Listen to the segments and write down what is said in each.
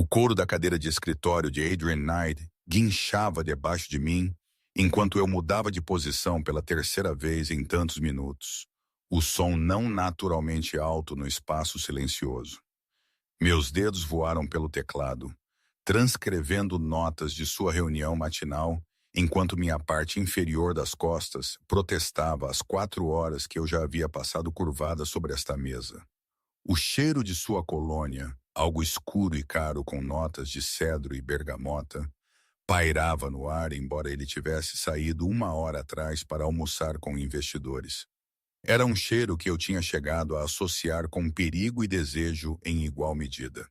couro da cadeira de escritório de Adrian Knight guinchava debaixo de mim enquanto eu mudava de posição pela terceira vez em tantos minutos. O som não naturalmente alto no espaço silencioso. Meus dedos voaram pelo teclado, transcrevendo notas de sua reunião matinal, enquanto minha parte inferior das costas protestava às 4 horas que eu já havia passado curvada sobre esta mesa. O cheiro de sua colônia, algo escuro e caro com notas de cedro e bergamota, pairava no ar, embora ele tivesse saído 1 hora atrás para almoçar com investidores. Era um cheiro que eu tinha chegado a associar com perigo e desejo em igual medida.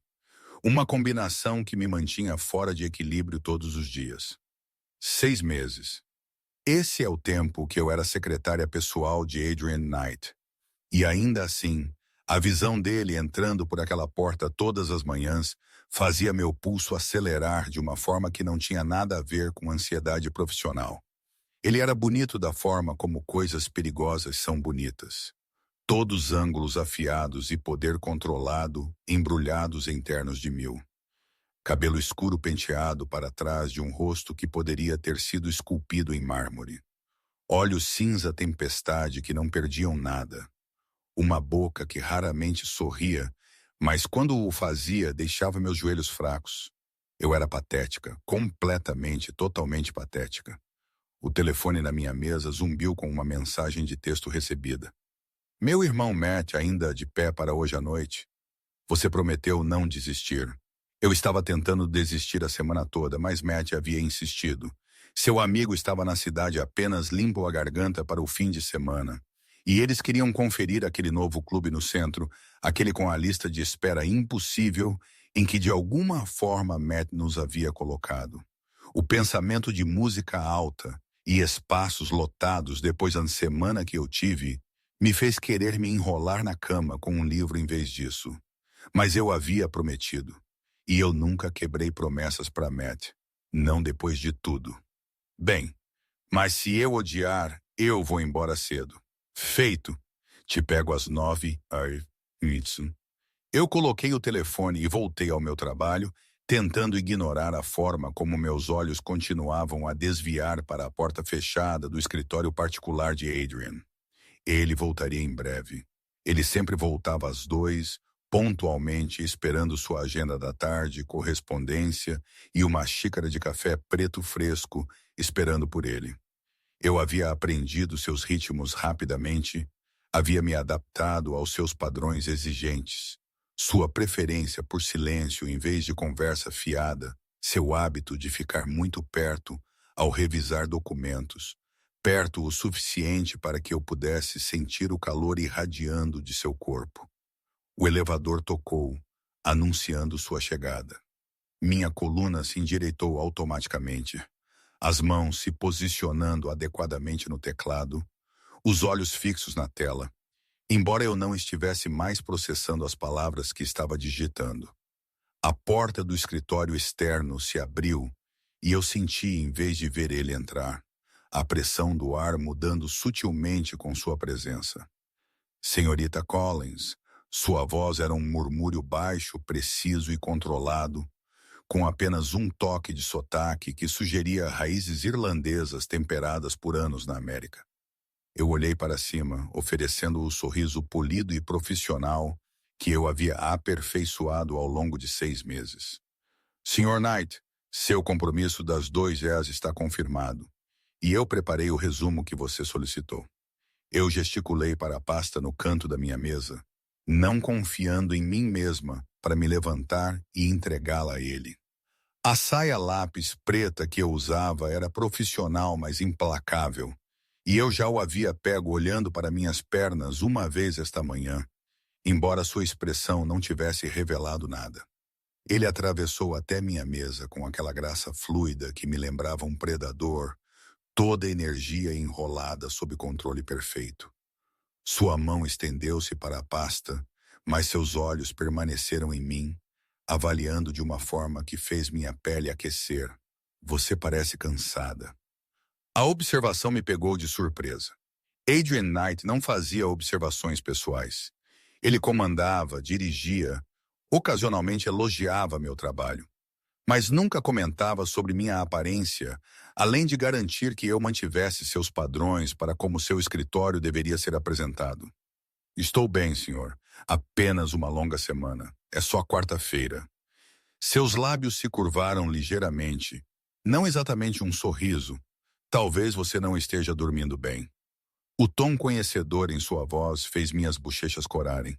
Uma combinação que me mantinha fora de equilíbrio todos os dias. 6 meses. Esse é o tempo que eu era secretária pessoal de Adrian Knight. E ainda assim, a visão dele entrando por aquela porta todas as manhãs fazia meu pulso acelerar de uma forma que não tinha nada a ver com ansiedade profissional. Ele era bonito da forma como coisas perigosas são bonitas. Todos ângulos afiados e poder controlado, embrulhados em ternos de mil. Cabelo escuro penteado para trás de um rosto que poderia ter sido esculpido em mármore. Olhos cinza tempestade que não perdiam nada. Uma boca que raramente sorria, mas quando o fazia deixava meus joelhos fracos. Eu era patética, completamente, totalmente patética. O telefone na minha mesa zumbiu com uma mensagem de texto recebida. Meu irmão Matt ainda de pé para hoje à noite. Você prometeu não desistir. Eu estava tentando desistir a semana toda, mas Matt havia insistido. Seu amigo estava na cidade apenas limpo a garganta para o fim de semana. E eles queriam conferir aquele novo clube no centro, aquele com a lista de espera impossível em que de alguma forma Matt nos havia colocado. O pensamento de música alta e espaços lotados depois da semana que eu tive me fez querer me enrolar na cama com um livro em vez disso. Mas eu havia prometido. E eu nunca quebrei promessas para Matt. Não depois de tudo. Bem, mas se eu odiar, eu vou embora cedo. Feito. Te pego às 9. Eu coloquei o telefone e voltei ao meu trabalho, tentando ignorar a forma como meus olhos continuavam a desviar para a porta fechada do escritório particular de Adrian. Ele voltaria em breve. Ele sempre voltava às 2, pontualmente, esperando sua agenda da tarde, correspondência e uma xícara de café preto fresco esperando por ele. Eu havia aprendido seus ritmos rapidamente, havia me adaptado aos seus padrões exigentes. Sua preferência por silêncio em vez de conversa fiada, seu hábito de ficar muito perto ao revisar documentos, perto o suficiente para que eu pudesse sentir o calor irradiando de seu corpo. O elevador tocou, anunciando sua chegada. Minha coluna se endireitou automaticamente, as mãos se posicionando adequadamente no teclado, os olhos fixos na tela, embora eu não estivesse mais processando as palavras que estava digitando. A porta do escritório externo se abriu e eu senti, em vez de ver ele entrar, a pressão do ar mudando sutilmente com sua presença. Senhorita Collins, sua voz era um murmúrio baixo, preciso e controlado, com apenas um toque de sotaque que sugeria raízes irlandesas temperadas por anos na América. Eu olhei para cima, oferecendo o sorriso polido e profissional que eu havia aperfeiçoado ao longo de 6 meses. Sr. Knight, seu compromisso das 2 está confirmado, e eu preparei o resumo que você solicitou. Eu gesticulei para a pasta no canto da minha mesa, não confiando em mim mesma para me levantar e entregá-la a ele. A saia lápis preta que eu usava era profissional, mas implacável, e eu já o havia pego olhando para minhas pernas uma vez esta manhã, embora sua expressão não tivesse revelado nada. Ele atravessou até minha mesa com aquela graça fluida que me lembrava um predador, toda a energia enrolada sob controle perfeito. Sua mão estendeu-se para a pasta, mas seus olhos permaneceram em mim, avaliando de uma forma que fez minha pele aquecer. Você parece cansada. A observação me pegou de surpresa. Adrian Knight não fazia observações pessoais. Ele comandava, dirigia, Ocasionalmente elogiava meu trabalho, mas nunca comentava sobre minha aparência, além de garantir que eu mantivesse seus padrões para como seu escritório deveria ser apresentado. Estou bem, senhor. Apenas uma longa semana. É só quarta-feira. Seus lábios se curvaram ligeiramente. Não exatamente um sorriso. Talvez você não esteja dormindo bem. O tom conhecedor em sua voz fez minhas bochechas corarem.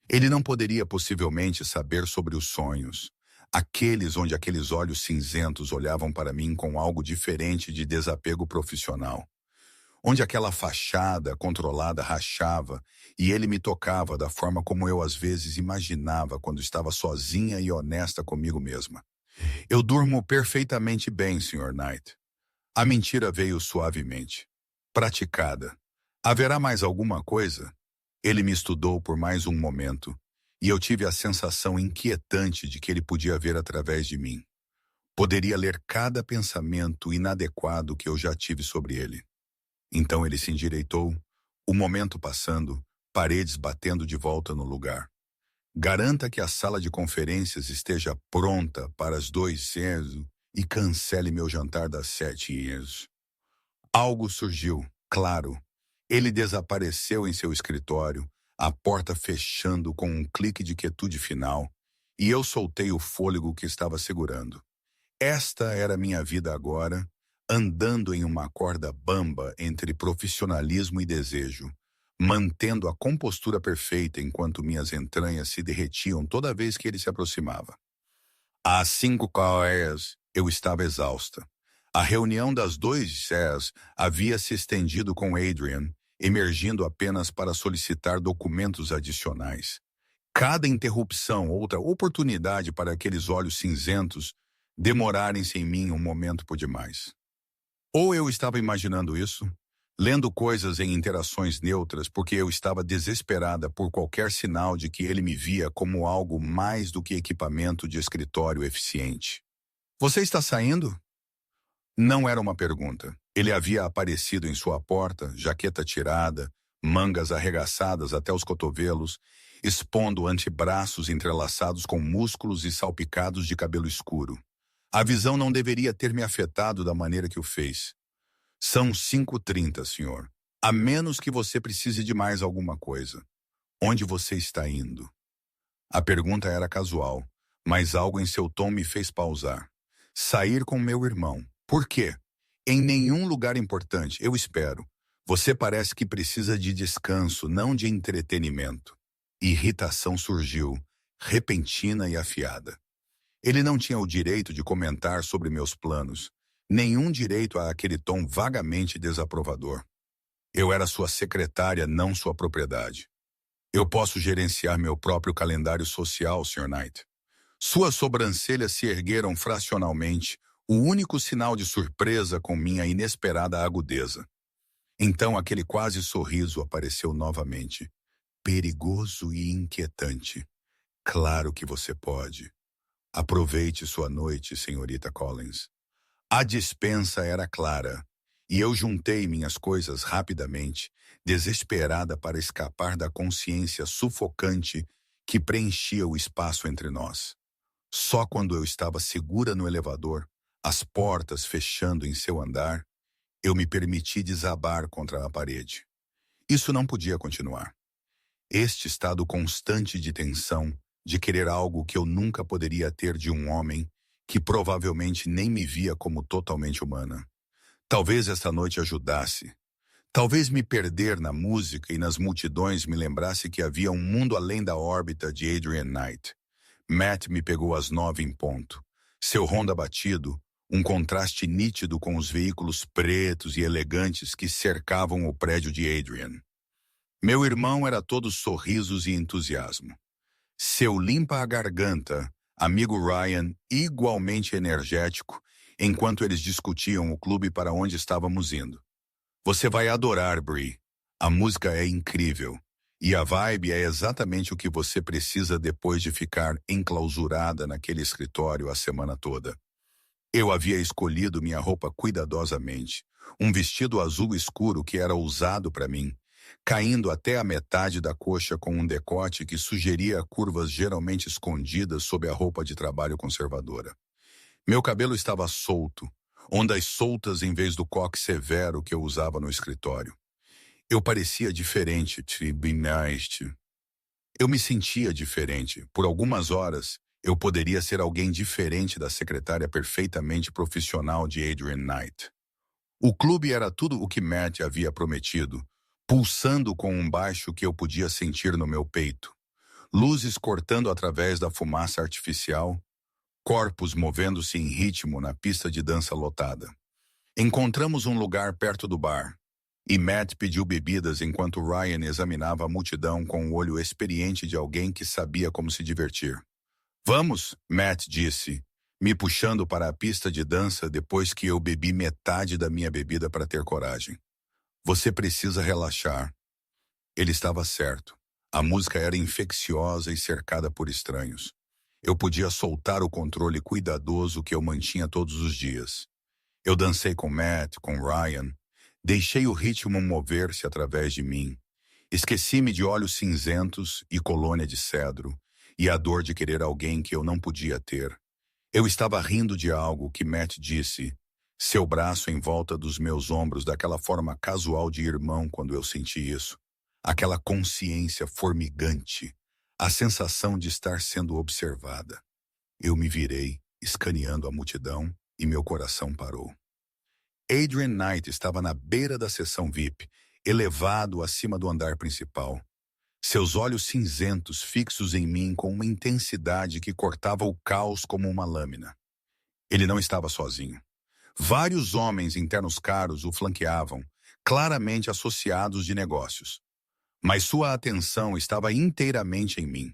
Ele não poderia possivelmente saber sobre os sonhos. Aqueles onde aqueles olhos cinzentos olhavam para mim com algo diferente de desapego profissional. Onde aquela fachada controlada rachava e ele me tocava da forma como eu às vezes imaginava quando estava sozinha e honesta comigo mesma. Eu durmo perfeitamente bem, Sr. Knight. A mentira veio suavemente. Praticada. Haverá mais alguma coisa? Ele me estudou por mais um momento, e eu tive a sensação inquietante de que ele podia ver através de mim. Poderia ler cada pensamento inadequado que eu já tive sobre ele. Então ele se endireitou, o momento passando, paredes batendo de volta no lugar. Garanta que a sala de conferências esteja pronta para as 2h e cancele meu jantar das 7h. Algo surgiu, claro. Ele desapareceu em seu escritório, a porta fechando com um clique de quietude final, e eu soltei o fôlego que estava segurando. Esta era minha vida agora, andando em uma corda bamba entre profissionalismo e desejo, mantendo a compostura perfeita enquanto minhas entranhas se derretiam toda vez que ele se aproximava. Às 5h eu estava exausta. A reunião das 2h havia se estendido com Adrian, emergindo apenas para solicitar documentos adicionais. Cada interrupção, outra oportunidade para aqueles olhos cinzentos demorarem-se em mim um momento por demais. Ou eu estava imaginando isso, lendo coisas em interações neutras porque eu estava desesperada por qualquer sinal de que ele me via como algo mais do que equipamento de escritório eficiente. Você está saindo? Não era uma pergunta. Ele havia aparecido em sua porta, jaqueta tirada, mangas arregaçadas até os cotovelos, expondo antebraços entrelaçados com músculos e salpicados de cabelo escuro. A visão não deveria ter me afetado da maneira que o fez. São 5h30, senhor. A menos que você precise de mais alguma coisa. Onde você está indo? A pergunta era casual, mas algo em seu tom me fez pausar. Sair com meu irmão. Por quê? Em nenhum lugar importante, eu espero. Você parece que precisa de descanso, não de entretenimento. Irritação surgiu, repentina e afiada. Ele não tinha o direito de comentar sobre meus planos, nenhum direito a aquele tom vagamente desaprovador. Eu era sua secretária, não sua propriedade. Eu posso gerenciar meu próprio calendário social, Sr. Knight. Suas sobrancelhas se ergueram fracionalmente, o único sinal de surpresa com minha inesperada agudeza. Então aquele quase sorriso apareceu novamente, perigoso e inquietante. Claro que você pode. Aproveite sua noite, senhorita Collins. A dispensa era clara, e eu juntei minhas coisas rapidamente, desesperada para escapar da consciência sufocante que preenchia o espaço entre nós. Só quando eu estava segura no elevador, as portas fechando em seu andar, eu me permiti desabar contra a parede. Isso não podia continuar. Este estado constante de tensão, de querer algo que eu nunca poderia ter de um homem que provavelmente nem me via como totalmente humana. Talvez esta noite ajudasse. Talvez me perder na música e nas multidões me lembrasse que havia um mundo além da órbita de Adrian Knight. Matt me pegou às 9h em ponto. Seu Honda batido, um contraste nítido com os veículos pretos e elegantes que cercavam o prédio de Adrian. Meu irmão era todo sorrisos e entusiasmo. Seu limpa-a-garganta, amigo Ryan, igualmente energético, enquanto eles discutiam o clube para onde estávamos indo. Você vai adorar, Bree. A música é incrível. E a vibe é exatamente o que você precisa depois de ficar enclausurada naquele escritório a semana toda. Eu havia escolhido minha roupa cuidadosamente, um vestido azul escuro que era ousado para mim, caindo até a metade da coxa com um decote que sugeria curvas geralmente escondidas sob a roupa de trabalho conservadora. Meu cabelo estava solto, ondas soltas em vez do coque severo que eu usava no escritório. Eu parecia diferente, tribunais. Eu me sentia diferente. Por algumas horas, eu poderia ser alguém diferente da secretária perfeitamente profissional de Adrian Knight. O clube era tudo o que Matt havia prometido, pulsando com um baixo que eu podia sentir no meu peito. Luzes cortando através da fumaça artificial, corpos movendo-se em ritmo na pista de dança lotada. Encontramos um lugar perto do bar, e Matt pediu bebidas enquanto Ryan examinava a multidão com o olho experiente de alguém que sabia como se divertir. Vamos, Matt disse, me puxando para a pista de dança depois que eu bebi metade da minha bebida para ter coragem. Você precisa relaxar. Ele estava certo. A música era infecciosa e cercada por estranhos. Eu podia soltar o controle cuidadoso que eu mantinha todos os dias. Eu dancei com Matt, com Ryan. Deixei o ritmo mover-se através de mim. Esqueci-me de olhos cinzentos e colônia de cedro, e a dor de querer alguém que eu não podia ter. Eu estava rindo de algo que Matt disse, seu braço em volta dos meus ombros daquela forma casual de irmão quando eu senti isso. Aquela consciência formigante, a sensação de estar sendo observada. Eu me virei, escaneando a multidão, e meu coração parou. Adrian Knight estava na beira da seção VIP, elevado acima do andar principal. Seus olhos cinzentos fixos em mim com uma intensidade que cortava o caos como uma lâmina. Ele não estava sozinho. Vários homens internos caros o flanqueavam, claramente associados de negócios. Mas sua atenção estava inteiramente em mim.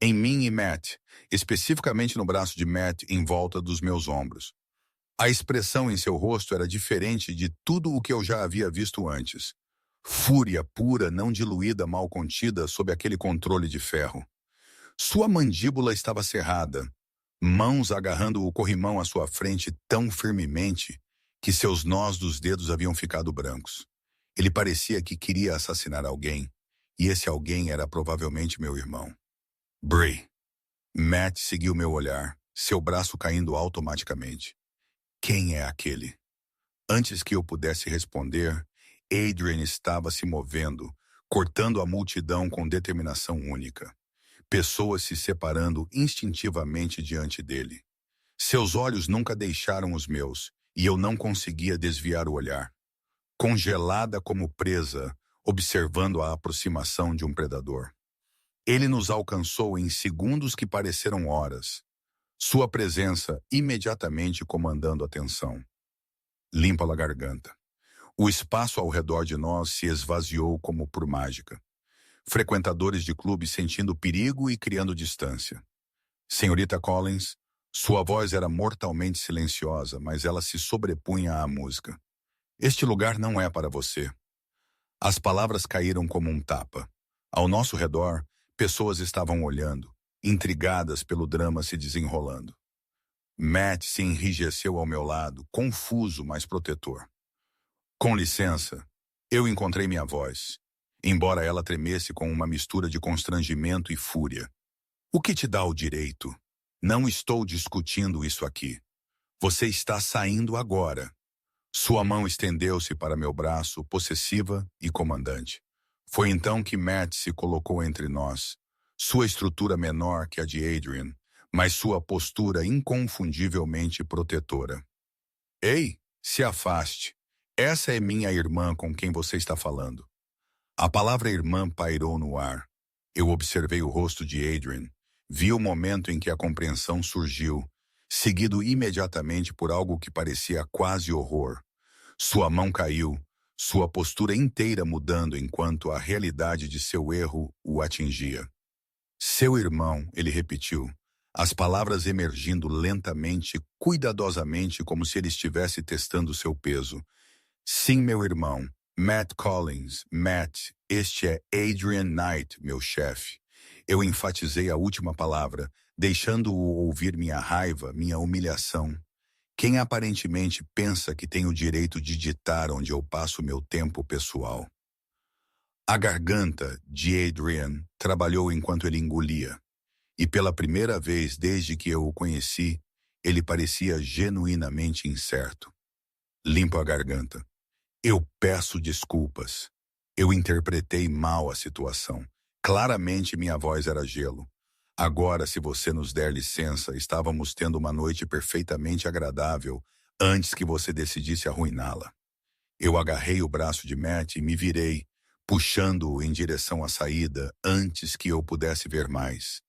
Em mim e Matt, especificamente no braço de Matt em volta dos meus ombros. A expressão em seu rosto era diferente de tudo o que eu já havia visto antes. Fúria pura, não diluída, mal contida sob aquele controle de ferro. Sua mandíbula estava cerrada, mãos agarrando o corrimão à sua frente tão firmemente que seus nós dos dedos haviam ficado brancos. Ele parecia que queria assassinar alguém, e esse alguém era provavelmente meu irmão. Bray. Matt seguiu meu olhar, seu braço caindo automaticamente. Quem é aquele? Antes que eu pudesse responder, Adrian estava se movendo, cortando a multidão com determinação única. Pessoas se separando instintivamente diante dele. Seus olhos nunca deixaram os meus, e eu não conseguia desviar o olhar. Congelada como presa, observando a aproximação de um predador. Ele nos alcançou em segundos que pareceram horas. Sua presença imediatamente comandando a tensão. Limpa a garganta. O espaço ao redor de nós se esvaziou como por mágica. Frequentadores de clube sentindo perigo e criando distância. Senhorita Collins, sua voz era mortalmente silenciosa, mas ela se sobrepunha à música. Este lugar não é para você. As palavras caíram como um tapa. Ao nosso redor, pessoas estavam olhando, intrigadas pelo drama se desenrolando. Matt se enrijeceu ao meu lado, confuso, mas protetor. Com licença, eu encontrei minha voz, embora ela tremesse com uma mistura de constrangimento e fúria. O que te dá o direito? Não estou discutindo isso aqui. Você está saindo agora. Sua mão estendeu-se para meu braço, possessiva e comandante. Foi então que Matt se colocou entre nós, sua estrutura menor que a de Adrian, mas sua postura inconfundivelmente protetora. Ei, se afaste. Essa é minha irmã com quem você está falando. A palavra irmã pairou no ar. Eu observei o rosto de Adrian, vi o momento em que a compreensão surgiu, seguido imediatamente por algo que parecia quase horror. Sua mão caiu, sua postura inteira mudando enquanto a realidade de seu erro o atingia. Seu irmão, ele repetiu, as palavras emergindo lentamente, cuidadosamente, como se ele estivesse testando seu peso. Sim, meu irmão, Matt Collins, Matt, este é Adrian Knight, meu chefe. Eu enfatizei a última palavra, deixando-o ouvir minha raiva, minha humilhação. Quem aparentemente pensa que tem o direito de ditar onde eu passo meu tempo pessoal? A garganta de Adrian trabalhou enquanto ele engolia, e pela primeira vez desde que eu o conheci, ele parecia genuinamente incerto. Limpo a garganta. Eu peço desculpas. Eu interpretei mal a situação. Claramente minha voz era gelo. Agora, se você nos der licença, estávamos tendo uma noite perfeitamente agradável antes que você decidisse arruiná-la. Eu agarrei o braço de Matt e me virei, puxando-o em direção à saída antes que eu pudesse ver mais.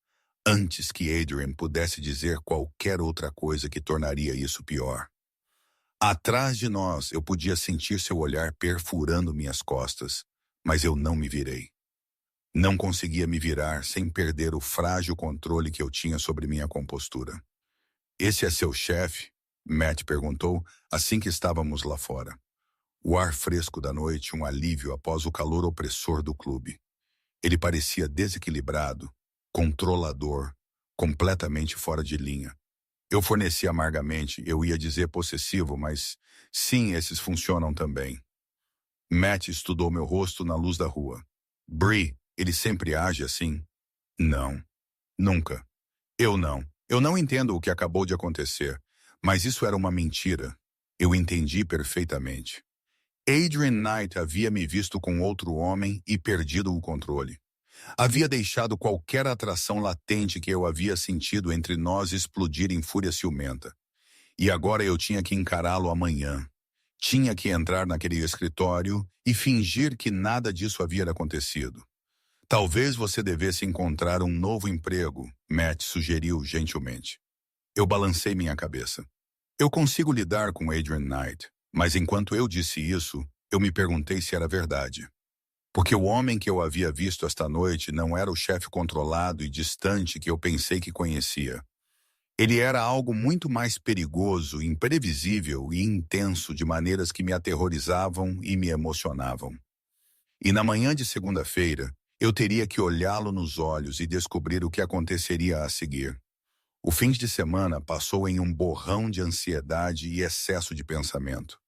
Antes que Adrian pudesse dizer qualquer outra coisa que tornaria isso pior. Atrás de nós, eu podia sentir seu olhar perfurando minhas costas, mas eu não me virei. Não conseguia me virar sem perder o frágil controle que eu tinha sobre minha compostura. "Esse é seu chefe?" Matt perguntou assim que estávamos lá fora. O ar fresco da noite, um alívio após o calor opressor do clube. Ele parecia desequilibrado, controlador, completamente fora de linha. Eu forneci amargamente, eu ia dizer possessivo, mas sim, esses funcionam também. Matt estudou meu rosto na luz da rua. "Bree, ele sempre age assim?" "Não, nunca. Eu não. Eu não entendo o que acabou de acontecer, mas isso era uma mentira. Eu entendi perfeitamente. Adrian Knight havia me visto com outro homem e perdido o controle. Havia deixado qualquer atração latente que eu havia sentido entre nós explodir em fúria ciumenta. E agora eu tinha que encará-lo amanhã. Tinha que entrar naquele escritório e fingir que nada disso havia acontecido. "Talvez você devesse encontrar um novo emprego", Matt sugeriu gentilmente. Eu balancei minha cabeça. Eu consigo lidar com Adrian Knight, mas enquanto eu disse isso, eu me perguntei se era verdade. Porque o homem que eu havia visto esta noite não era o chefe controlado e distante que eu pensei que conhecia. Ele era algo muito mais perigoso, imprevisível e intenso de maneiras que me aterrorizavam e me emocionavam. E na manhã de segunda-feira, eu teria que olhá-lo nos olhos e descobrir o que aconteceria a seguir. O fim de semana passou em um borrão de ansiedade e excesso de pensamento.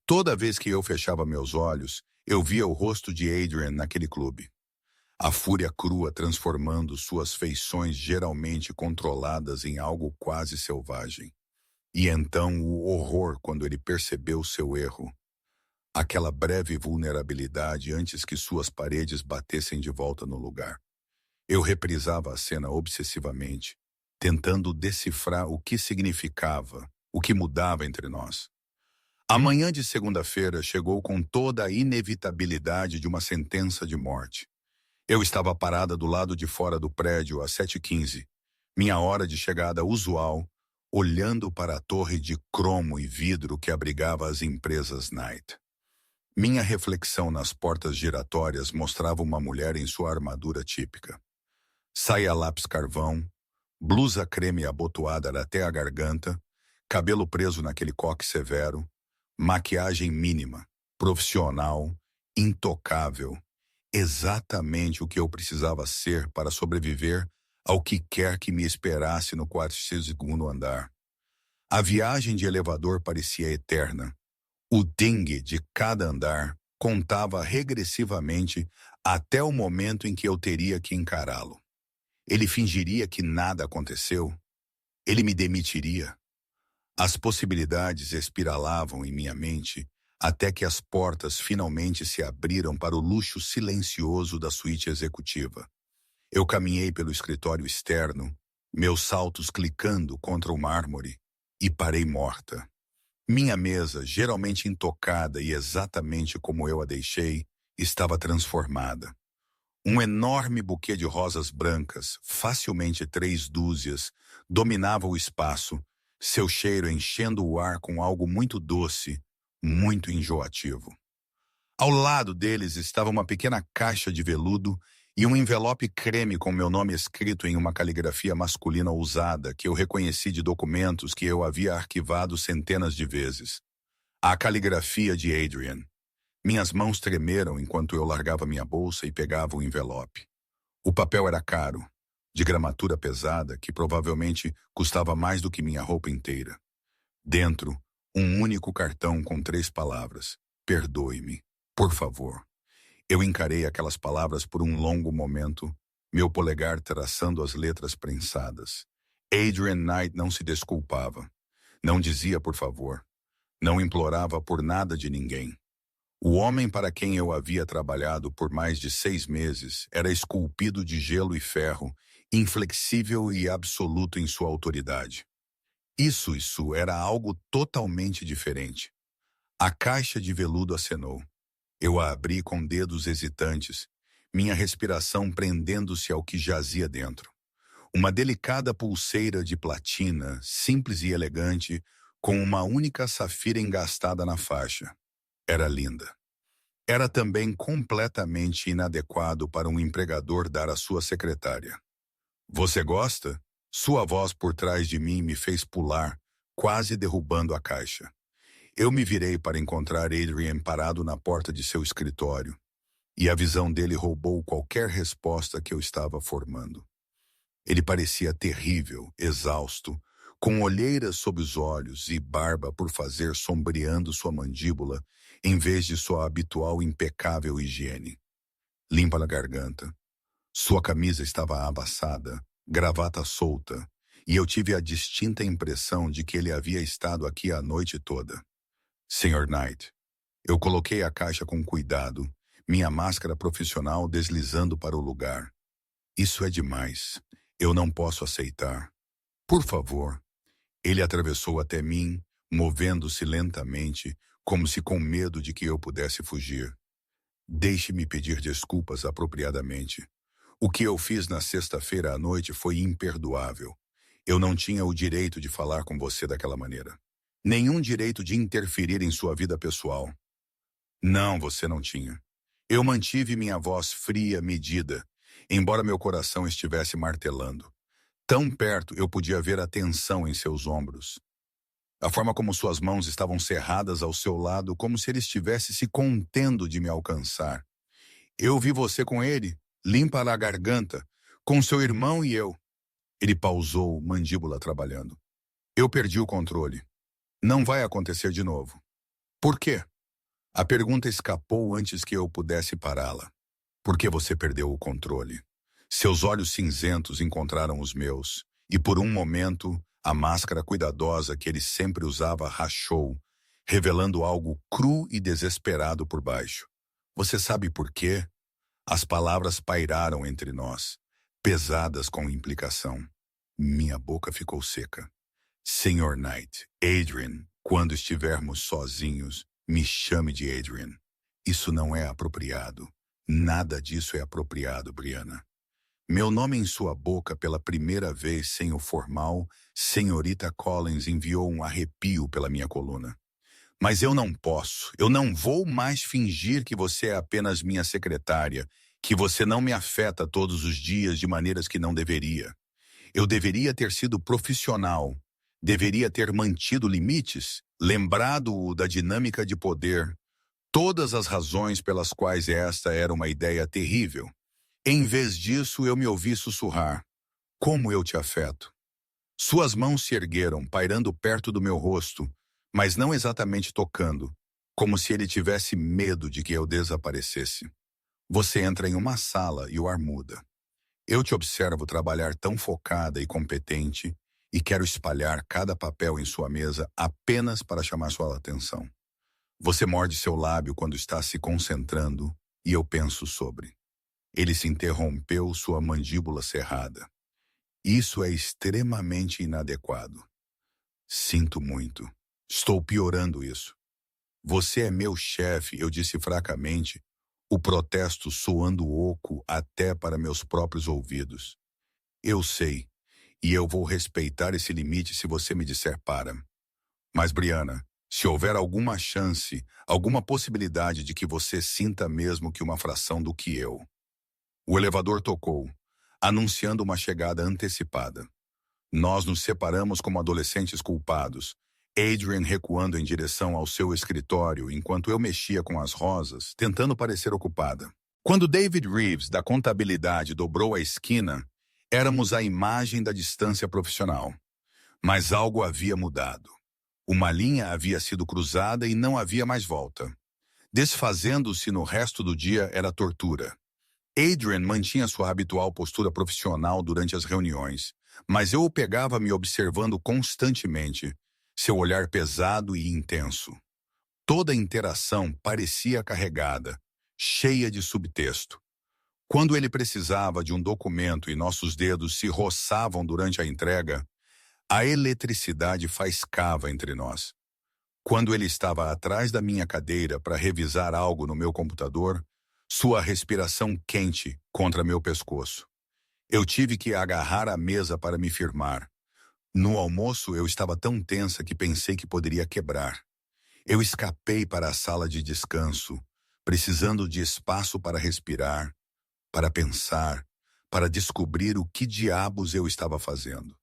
Toda vez que eu fechava meus olhos, eu via o rosto de Adrian naquele clube. A fúria crua transformando suas feições geralmente controladas em algo quase selvagem. E então o horror quando ele percebeu seu erro. Aquela breve vulnerabilidade antes que suas paredes batessem de volta no lugar. Eu reprisava a cena obsessivamente, tentando decifrar o que significava, o que mudava entre nós. A manhã de segunda-feira chegou com toda a inevitabilidade de uma sentença de morte. Eu estava parada do lado de fora do prédio às 7h15, minha hora de chegada usual, olhando para a torre de cromo e vidro que abrigava as empresas Knight. Minha reflexão nas portas giratórias mostrava uma mulher em sua armadura típica. Saia lápis carvão, blusa creme abotoada até a garganta, cabelo preso naquele coque severo, maquiagem mínima, profissional, intocável, exatamente o que eu precisava ser para sobreviver ao que quer que me esperasse no 42º andar. A viagem de elevador parecia eterna. O dingue de cada andar contava regressivamente até o momento em que eu teria que encará-lo. Ele fingiria que nada aconteceu? Ele me demitiria? As possibilidades espiralavam em minha mente até que as portas finalmente se abriram para o luxo silencioso da suíte executiva. Eu caminhei pelo escritório externo, meus saltos clicando contra o mármore, e parei morta. Minha mesa, geralmente intocada e exatamente como eu a deixei, estava transformada. Um enorme buquê de rosas brancas, facilmente 3 dúzias, dominava o espaço, seu cheiro enchendo o ar com algo muito doce, muito enjoativo. Ao lado deles estava uma pequena caixa de veludo e um envelope creme com meu nome escrito em uma caligrafia masculina ousada que eu reconheci de documentos que eu havia arquivado centenas de vezes. A caligrafia de Adrian. Minhas mãos tremeram enquanto eu largava minha bolsa e pegava o envelope. O papel era caro, de gramatura pesada, que provavelmente custava mais do que minha roupa inteira. Dentro, um único cartão com 3 palavras. "Perdoe-me, por favor." Eu encarei aquelas palavras por um longo momento, meu polegar traçando as letras prensadas. Adrian Knight não se desculpava. Não dizia por favor. Não implorava por nada de ninguém. O homem para quem eu havia trabalhado por mais de 6 meses era esculpido de gelo e ferro, inflexível e absoluto em sua autoridade. Isso era algo totalmente diferente. A caixa de veludo acenou. Eu a abri com dedos hesitantes, minha respiração prendendo-se ao que jazia dentro. Uma delicada pulseira de platina, simples e elegante, com uma única safira engastada na faixa. Era linda. Era também completamente inadequado para um empregador dar à sua secretária. Você gosta? Sua voz por trás de mim me fez pular, quase derrubando a caixa. Eu me virei para encontrar Adrian parado na porta de seu escritório, e a visão dele roubou qualquer resposta que eu estava formando. Ele parecia terrível, exausto, com olheiras sob os olhos e barba por fazer sombreando sua mandíbula, em vez de sua habitual impecável higiene. Limpa na garganta. Sua camisa estava abaçada, gravata solta, e eu tive a distinta impressão de que ele havia estado aqui a noite toda. Sr. Knight, eu coloquei a caixa com cuidado, minha máscara profissional deslizando para o lugar. Isso é demais. Eu não posso aceitar. Por favor. Ele atravessou até mim, movendo-se lentamente, como se com medo de que eu pudesse fugir. Deixe-me pedir desculpas apropriadamente. O que eu fiz na sexta-feira à noite foi imperdoável. Eu não tinha o direito de falar com você daquela maneira. Nenhum direito de interferir em sua vida pessoal. Não, você não tinha. Eu mantive minha voz fria, medida, embora meu coração estivesse martelando. Tão perto eu podia ver a tensão em seus ombros. A forma como suas mãos estavam cerradas ao seu lado, como se ele estivesse se contendo de me alcançar. Eu vi você com ele, limpa a garganta, com seu irmão e eu. Ele pausou, mandíbula trabalhando. Eu perdi o controle. Não vai acontecer de novo. Por quê? A pergunta escapou antes que eu pudesse pará-la. Por que você perdeu o controle? Seus olhos cinzentos encontraram os meus, e por um momento, a máscara cuidadosa que ele sempre usava rachou, revelando algo cru e desesperado por baixo. Você sabe por quê? As palavras pairaram entre nós, pesadas com implicação. Minha boca ficou seca. Sr. Knight, Adrian, quando estivermos sozinhos, me chame de Adrian. Isso não é apropriado. Nada disso é apropriado, Brianna. Meu nome em sua boca pela primeira vez sem o formal, Senhorita Collins enviou um arrepio pela minha coluna. Mas eu não vou mais fingir que você é apenas minha secretária, que você não me afeta todos os dias de maneiras que não deveria. Eu deveria ter sido profissional, deveria ter mantido limites, lembrado-o da dinâmica de poder, todas as razões pelas quais esta era uma ideia terrível. Em vez disso, eu me ouvi sussurrar. Como eu te afeto? Suas mãos se ergueram, pairando perto do meu rosto, mas não exatamente tocando, como se ele tivesse medo de que eu desaparecesse. Você entra em uma sala e o ar muda. Eu te observo trabalhar tão focada e competente e quero espalhar cada papel em sua mesa apenas para chamar sua atenção. Você morde seu lábio quando está se concentrando e eu penso sobre. Ele se interrompeu, sua mandíbula cerrada. Isso é extremamente inadequado. Sinto muito. Estou piorando isso. Você é meu chefe, eu disse fracamente, o protesto soando oco até para meus próprios ouvidos. Eu sei, e eu vou respeitar esse limite se você me disser para. Mas, Brianna, se houver alguma chance, alguma possibilidade de que você sinta mesmo que uma fração do que eu. O elevador tocou, anunciando uma chegada antecipada. Nós nos separamos como adolescentes culpados, Adrian recuando em direção ao seu escritório enquanto eu mexia com as rosas, tentando parecer ocupada. Quando David Reeves, da contabilidade, dobrou a esquina, éramos a imagem da distância profissional. Mas algo havia mudado. Uma linha havia sido cruzada e não havia mais volta. Desfazendo-se no resto do dia era tortura. Adrian mantinha sua habitual postura profissional durante as reuniões, mas eu o pegava me observando constantemente, seu olhar pesado e intenso. Toda a interação parecia carregada, cheia de subtexto. Quando ele precisava de um documento e nossos dedos se roçavam durante a entrega, a eletricidade faiscava entre nós. Quando ele estava atrás da minha cadeira para revisar algo no meu computador, sua respiração quente contra meu pescoço. Eu tive que agarrar a mesa para me firmar. No almoço, eu estava tão tensa que pensei que poderia quebrar. Eu escapei para a sala de descanso, precisando de espaço para respirar, para pensar, para descobrir o que diabos eu estava fazendo.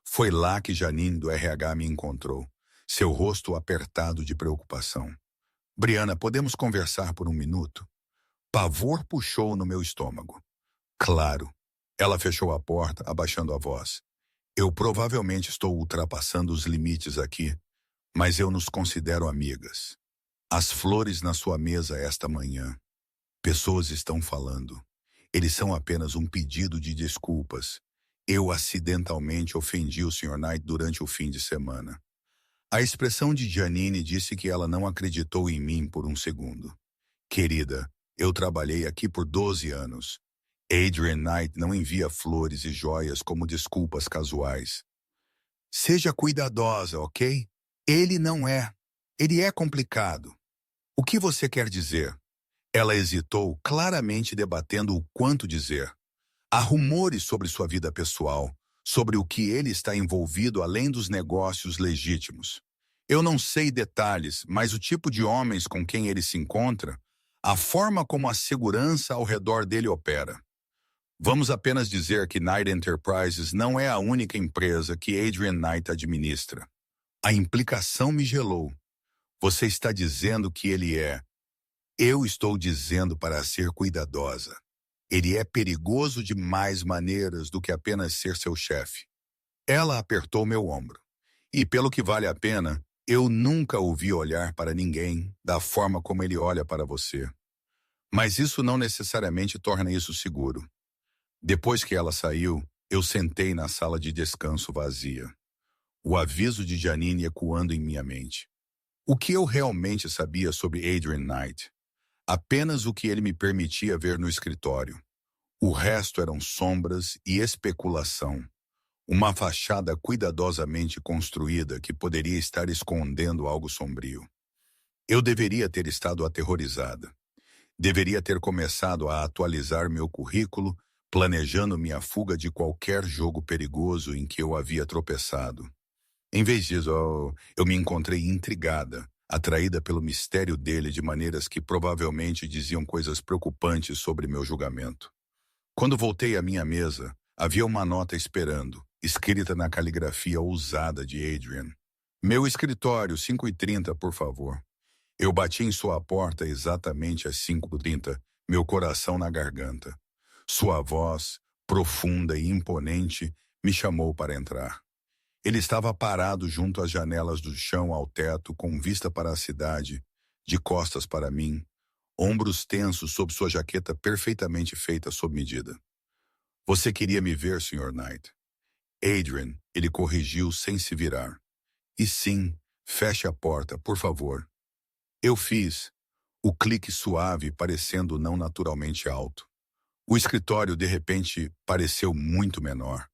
Foi lá que Janine do RH me encontrou, seu rosto apertado de preocupação. Brianna, podemos conversar por um minuto? Pavor puxou no meu estômago. Claro. Ela fechou a porta, abaixando a voz. Eu provavelmente estou ultrapassando os limites aqui, mas eu nos considero amigas. As flores na sua mesa esta manhã. Pessoas estão falando. Eles são apenas um pedido de desculpas. Eu acidentalmente ofendi o Sr. Knight durante o fim de semana. A expressão de Janine disse que ela não acreditou em mim por um segundo. Querida, eu trabalhei aqui por 12 anos. Adrian Knight não envia flores e joias como desculpas casuais. Seja cuidadosa, ok? Ele não é. Ele é complicado. O que você quer dizer? Ela hesitou, claramente debatendo o quanto dizer. Há rumores sobre sua vida pessoal, sobre o que ele está envolvido além dos negócios legítimos. Eu não sei detalhes, mas o tipo de homens com quem ele se encontra, a forma como a segurança ao redor dele opera. Vamos apenas dizer que Knight Enterprises não é a única empresa que Adrian Knight administra. A implicação me gelou. Você está dizendo que ele é. Eu estou dizendo para ser cuidadosa. Ele é perigoso de mais maneiras do que apenas ser seu chefe. Ela apertou meu ombro. E pelo que vale a pena, eu nunca o vi olhar para ninguém da forma como ele olha para você. Mas isso não necessariamente torna isso seguro. Depois que ela saiu, eu sentei na sala de descanso vazia. O aviso de Janine ecoando em minha mente. O que eu realmente sabia sobre Adrian Knight? Apenas o que ele me permitia ver no escritório. O resto eram sombras e especulação. Uma fachada cuidadosamente construída que poderia estar escondendo algo sombrio. Eu deveria ter estado aterrorizada. Deveria ter começado a atualizar meu currículo, planejando minha fuga de qualquer jogo perigoso em que eu havia tropeçado. Em vez disso, eu me encontrei intrigada, atraída pelo mistério dele de maneiras que provavelmente diziam coisas preocupantes sobre meu julgamento. Quando voltei à minha mesa, havia uma nota esperando, escrita na caligrafia ousada de Adrian. Meu escritório, 5h30, por favor. Eu bati em sua porta exatamente às 5h30, meu coração na garganta. Sua voz, profunda e imponente, me chamou para entrar. Ele estava parado junto às janelas do chão ao teto, com vista para a cidade, de costas para mim, ombros tensos sob sua jaqueta perfeitamente feita sob medida. Você queria me ver, Sr. Knight? Adrian, ele corrigiu sem se virar. E sim, feche a porta, por favor. Eu fiz, o clique suave parecendo não naturalmente alto. O escritório, de repente, pareceu muito menor.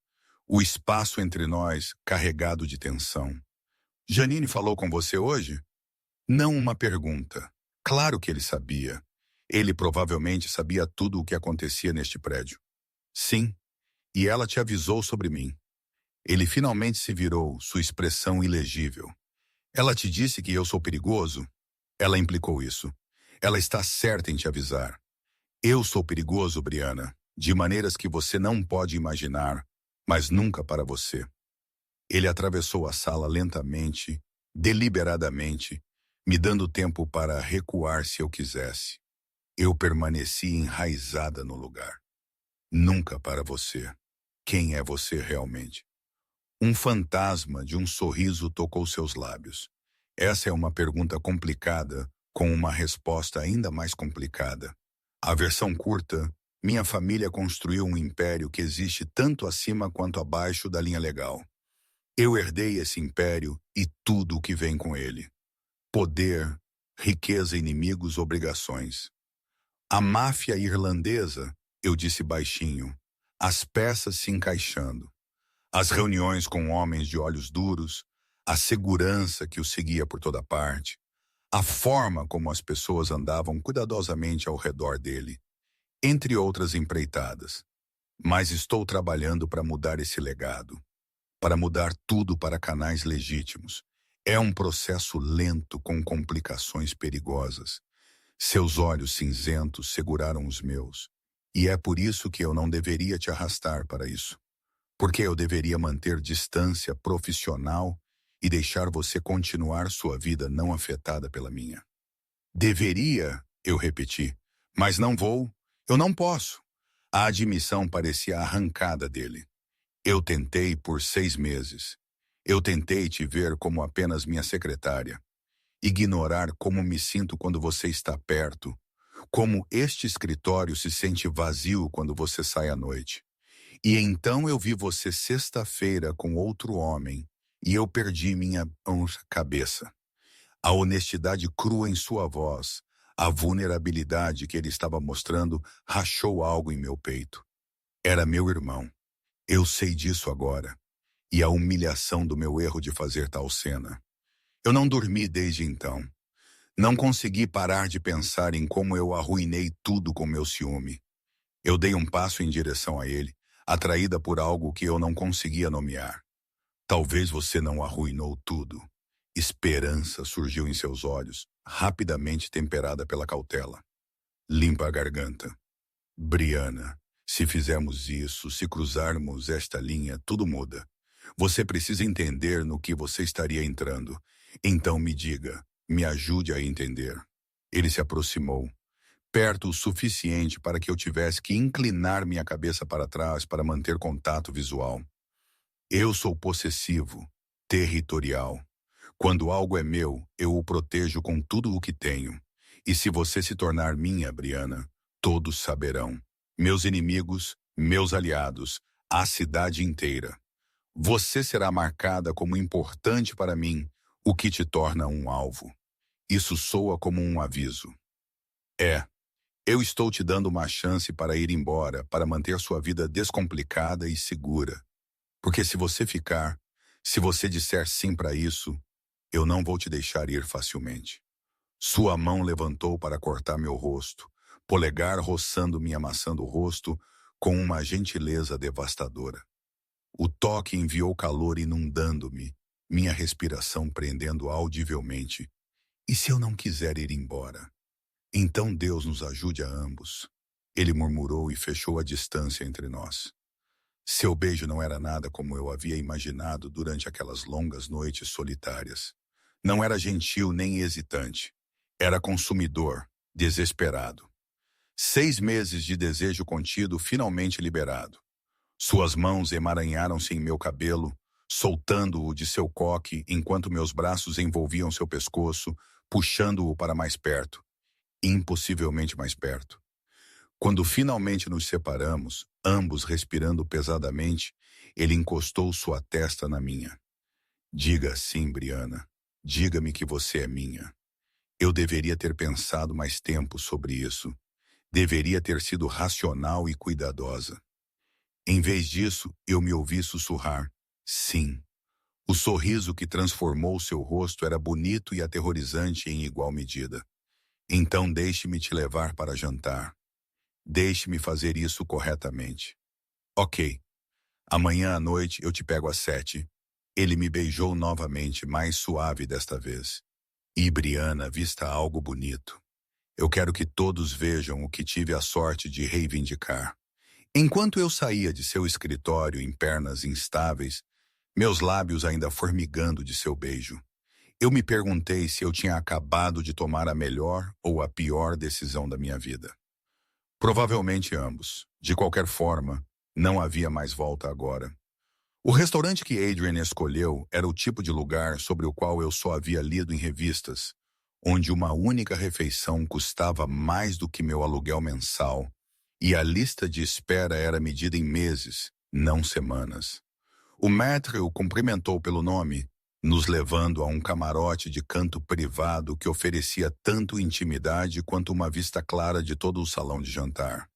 O espaço entre nós carregado de tensão. Janine falou com você hoje? Não uma pergunta. Claro que ele sabia. Ele provavelmente sabia tudo o que acontecia neste prédio. Sim, e ela te avisou sobre mim. Ele finalmente se virou, sua expressão ilegível. Ela te disse que eu sou perigoso? Ela implicou isso. Ela está certa em te avisar. Eu sou perigoso, Brianna, de maneiras que você não pode imaginar, mas nunca para você. Ele atravessou a sala lentamente, deliberadamente, me dando tempo para recuar se eu quisesse. Eu permaneci enraizada no lugar. Nunca para você. Quem é você realmente? Um fantasma de um sorriso tocou seus lábios. Essa é uma pergunta complicada, com uma resposta ainda mais complicada. A versão curta: minha família construiu um império que existe tanto acima quanto abaixo da linha legal. Eu herdei esse império e tudo o que vem com ele. Poder, riqueza, inimigos, obrigações. A máfia irlandesa, eu disse baixinho, as peças se encaixando. As reuniões com homens de olhos duros, a segurança que o seguia por toda parte, a forma como as pessoas andavam cuidadosamente ao redor dele, entre outras empreitadas. Mas estou trabalhando para mudar esse legado, para mudar tudo para canais legítimos. É um processo lento com complicações perigosas. Seus olhos cinzentos seguraram os meus. E é por isso que eu não deveria te arrastar para isso. Porque eu deveria manter distância profissional e deixar você continuar sua vida não afetada pela minha. Deveria, eu repeti, mas não vou, eu não posso. A admissão parecia arrancada dele. Eu tentei por 6 meses. Eu tentei te ver como apenas minha secretária. Ignorar como me sinto quando você está perto. Como este escritório se sente vazio quando você sai à noite. E então eu vi você sexta-feira com outro homem e eu perdi minha cabeça. A honestidade crua em sua voz, a vulnerabilidade que ele estava mostrando rachou algo em meu peito. Era meu irmão. Eu sei disso agora. E a humilhação do meu erro de fazer tal cena. Eu não dormi desde então. Não consegui parar de pensar em como eu arruinei tudo com meu ciúme. Eu dei um passo em direção a ele, atraída por algo que eu não conseguia nomear. Talvez você não arruinou tudo. Esperança surgiu em seus olhos, rapidamente temperada pela cautela. Limpa a garganta. Briana, se fizermos isso, se cruzarmos esta linha, tudo muda. Você precisa entender no que você estaria entrando. Então me diga, me ajude a entender. Ele se aproximou, perto o suficiente para que eu tivesse que inclinar minha cabeça para trás para manter contato visual. Eu sou possessivo, territorial. Quando algo é meu, eu o protejo com tudo o que tenho. E se você se tornar minha, Briana, todos saberão. Meus inimigos, meus aliados, a cidade inteira. Você será marcada como importante para mim, o que te torna um alvo. Isso soa como um aviso. Eu estou te dando uma chance para ir embora, para manter sua vida descomplicada e segura. Porque se você ficar, se você disser sim para isso, eu não vou te deixar ir facilmente. Sua mão levantou para cortar meu rosto, polegar roçando-me e amassando o rosto com uma gentileza devastadora. O toque enviou calor inundando-me, minha respiração prendendo audivelmente. E se eu não quiser ir embora? Então Deus nos ajude a ambos. Ele murmurou e fechou a distância entre nós. Seu beijo não era nada como eu havia imaginado durante aquelas longas noites solitárias. Não era gentil nem hesitante. Era consumidor, desesperado. 6 meses de desejo contido finalmente liberado. Suas mãos emaranharam-se em meu cabelo, soltando-o de seu coque enquanto meus braços envolviam seu pescoço, puxando-o para mais perto. Impossivelmente mais perto. Quando finalmente nos separamos, ambos respirando pesadamente, ele encostou sua testa na minha. Diga sim, Briana. Diga-me que você é minha. Eu deveria ter pensado mais tempo sobre isso. Deveria ter sido racional e cuidadosa. Em vez disso, eu me ouvi sussurrar. Sim. O sorriso que transformou seu rosto era bonito e aterrorizante em igual medida. Então deixe-me te levar para jantar. Deixe-me fazer isso corretamente. Ok. Amanhã à noite eu te pego às 7. Ele me beijou novamente, mais suave desta vez. E Briana, vista algo bonito. Eu quero que todos vejam o que tive a sorte de reivindicar. Enquanto eu saía de seu escritório em pernas instáveis, meus lábios ainda formigando de seu beijo, eu me perguntei se eu tinha acabado de tomar a melhor ou a pior decisão da minha vida. Provavelmente ambos. De qualquer forma, não havia mais volta agora. O restaurante que Adrian escolheu era o tipo de lugar sobre o qual eu só havia lido em revistas. onde uma única refeição custava mais do que meu aluguel mensal e a lista de espera era medida em meses, não semanas. O maître o cumprimentou pelo nome, nos levando a um camarote de canto privado que oferecia tanto intimidade quanto uma vista clara de todo o salão de jantar.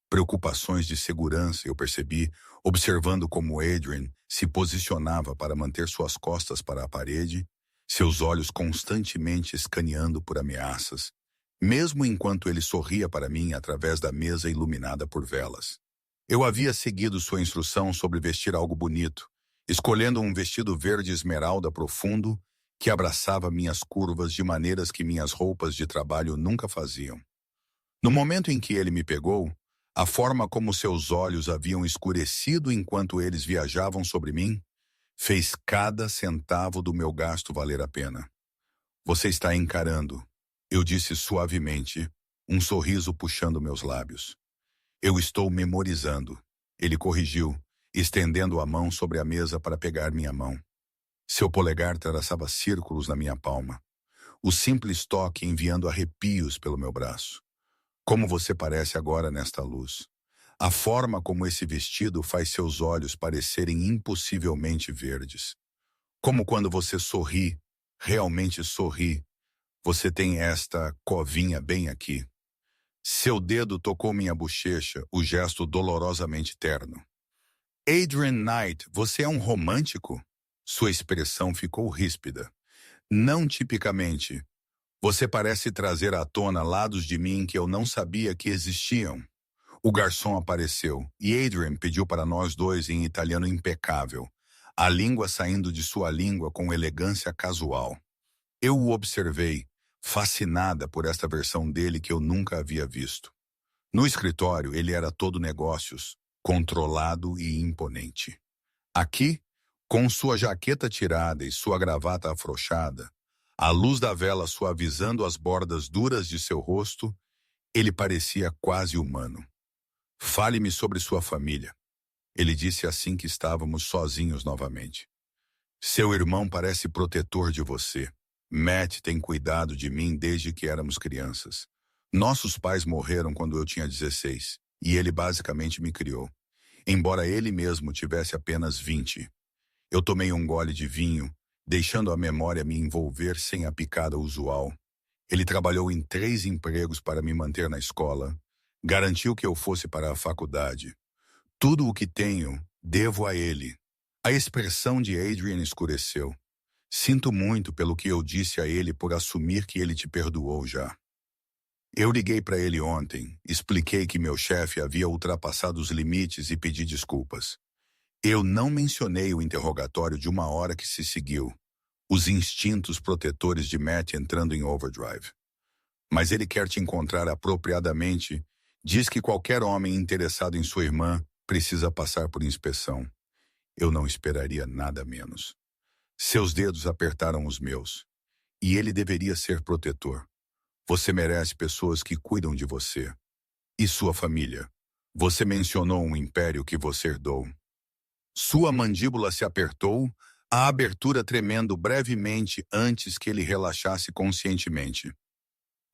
Preocupações de segurança eu percebi, observando como Adrian se posicionava para manter suas costas para a parede, seus olhos constantemente escaneando por ameaças, mesmo enquanto ele sorria para mim através da mesa iluminada por velas. Eu havia seguido sua instrução sobre vestir algo bonito, escolhendo um vestido verde esmeralda profundo que abraçava minhas curvas de maneiras que minhas roupas de trabalho nunca faziam. No momento em que ele me pegou, a forma como seus olhos haviam escurecido enquanto eles viajavam sobre mim fez cada centavo do meu gasto valer a pena. Você está encarando, eu disse suavemente, um sorriso puxando meus lábios. Eu estou memorizando, ele corrigiu, estendendo a mão sobre a mesa para pegar minha mão. Seu polegar traçava círculos na minha palma, o simples toque enviando arrepios pelo meu braço. Como você parece agora nesta luz. A forma como esse vestido faz seus olhos parecerem impossivelmente verdes. Como quando você sorri, realmente sorri, você tem esta covinha bem aqui. Seu dedo tocou minha bochecha, o gesto dolorosamente terno. Adrian Knight, você é um romântico? Sua expressão ficou ríspida. Não tipicamente. Você parece trazer à tona lados de mim que eu não sabia que existiam. O garçom apareceu e Adrian pediu para nós dois em italiano impecável, a língua saindo de sua língua com elegância casual. Eu o observei, fascinada por esta versão dele que eu nunca havia visto. No escritório, ele era todo negócios, controlado e imponente. Aqui, com sua jaqueta tirada e sua gravata afrouxada, a luz da vela suavizando as bordas duras de seu rosto, ele parecia quase humano. Fale-me sobre sua família. Ele disse assim que estávamos sozinhos novamente. Seu irmão parece protetor de você. Matt tem cuidado de mim desde que éramos crianças. Nossos pais morreram quando eu tinha 16, e ele basicamente me criou. Embora ele mesmo tivesse apenas 20. Eu tomei um gole de vinho, deixando a memória me envolver sem a picada usual. Ele trabalhou em 3 empregos para me manter na escola, garantiu que eu fosse para a faculdade. Tudo o que tenho, devo a ele. A expressão de Adrian escureceu. Sinto muito pelo que eu disse a ele por assumir que ele te perdoou já. Eu liguei para ele ontem, expliquei que meu chefe havia ultrapassado os limites e pedi desculpas. Eu não mencionei o interrogatório de 1 hora que se seguiu, os instintos protetores de Matt entrando em overdrive. Mas ele quer te encontrar apropriadamente, diz que qualquer homem interessado em sua irmã precisa passar por inspeção. Eu não esperaria nada menos. Seus dedos apertaram os meus. E ele deveria ser protetor. Você merece pessoas que cuidam de você. E sua família. Você mencionou um império que você herdou. Sua mandíbula se apertou, a abertura tremendo brevemente antes que ele relaxasse conscientemente.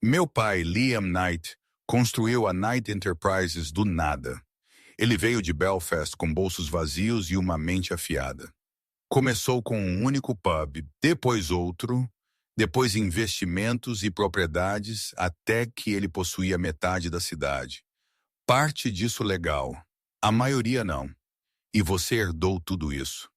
Meu pai, Liam Knight, construiu a Knight Enterprises do nada. Ele veio de Belfast com bolsos vazios e uma mente afiada. Começou com um único pub, depois outro, depois investimentos e propriedades, até que ele possuía metade da cidade. Parte disso legal, a maioria não. E você herdou tudo isso.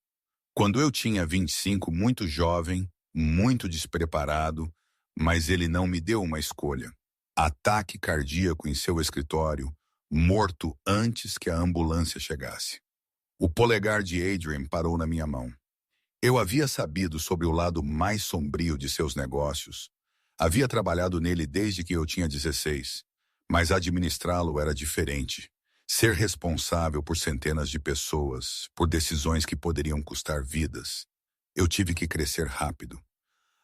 Quando eu tinha 25, muito jovem, muito despreparado, mas ele não me deu uma escolha. Ataque cardíaco em seu escritório, morto antes que a ambulância chegasse. O polegar de Adrian parou na minha mão. Eu havia sabido sobre o lado mais sombrio de seus negócios. Havia trabalhado nele desde que eu tinha 16, mas administrá-lo era diferente. Ser responsável por centenas de pessoas, por decisões que poderiam custar vidas. Eu tive que crescer rápido.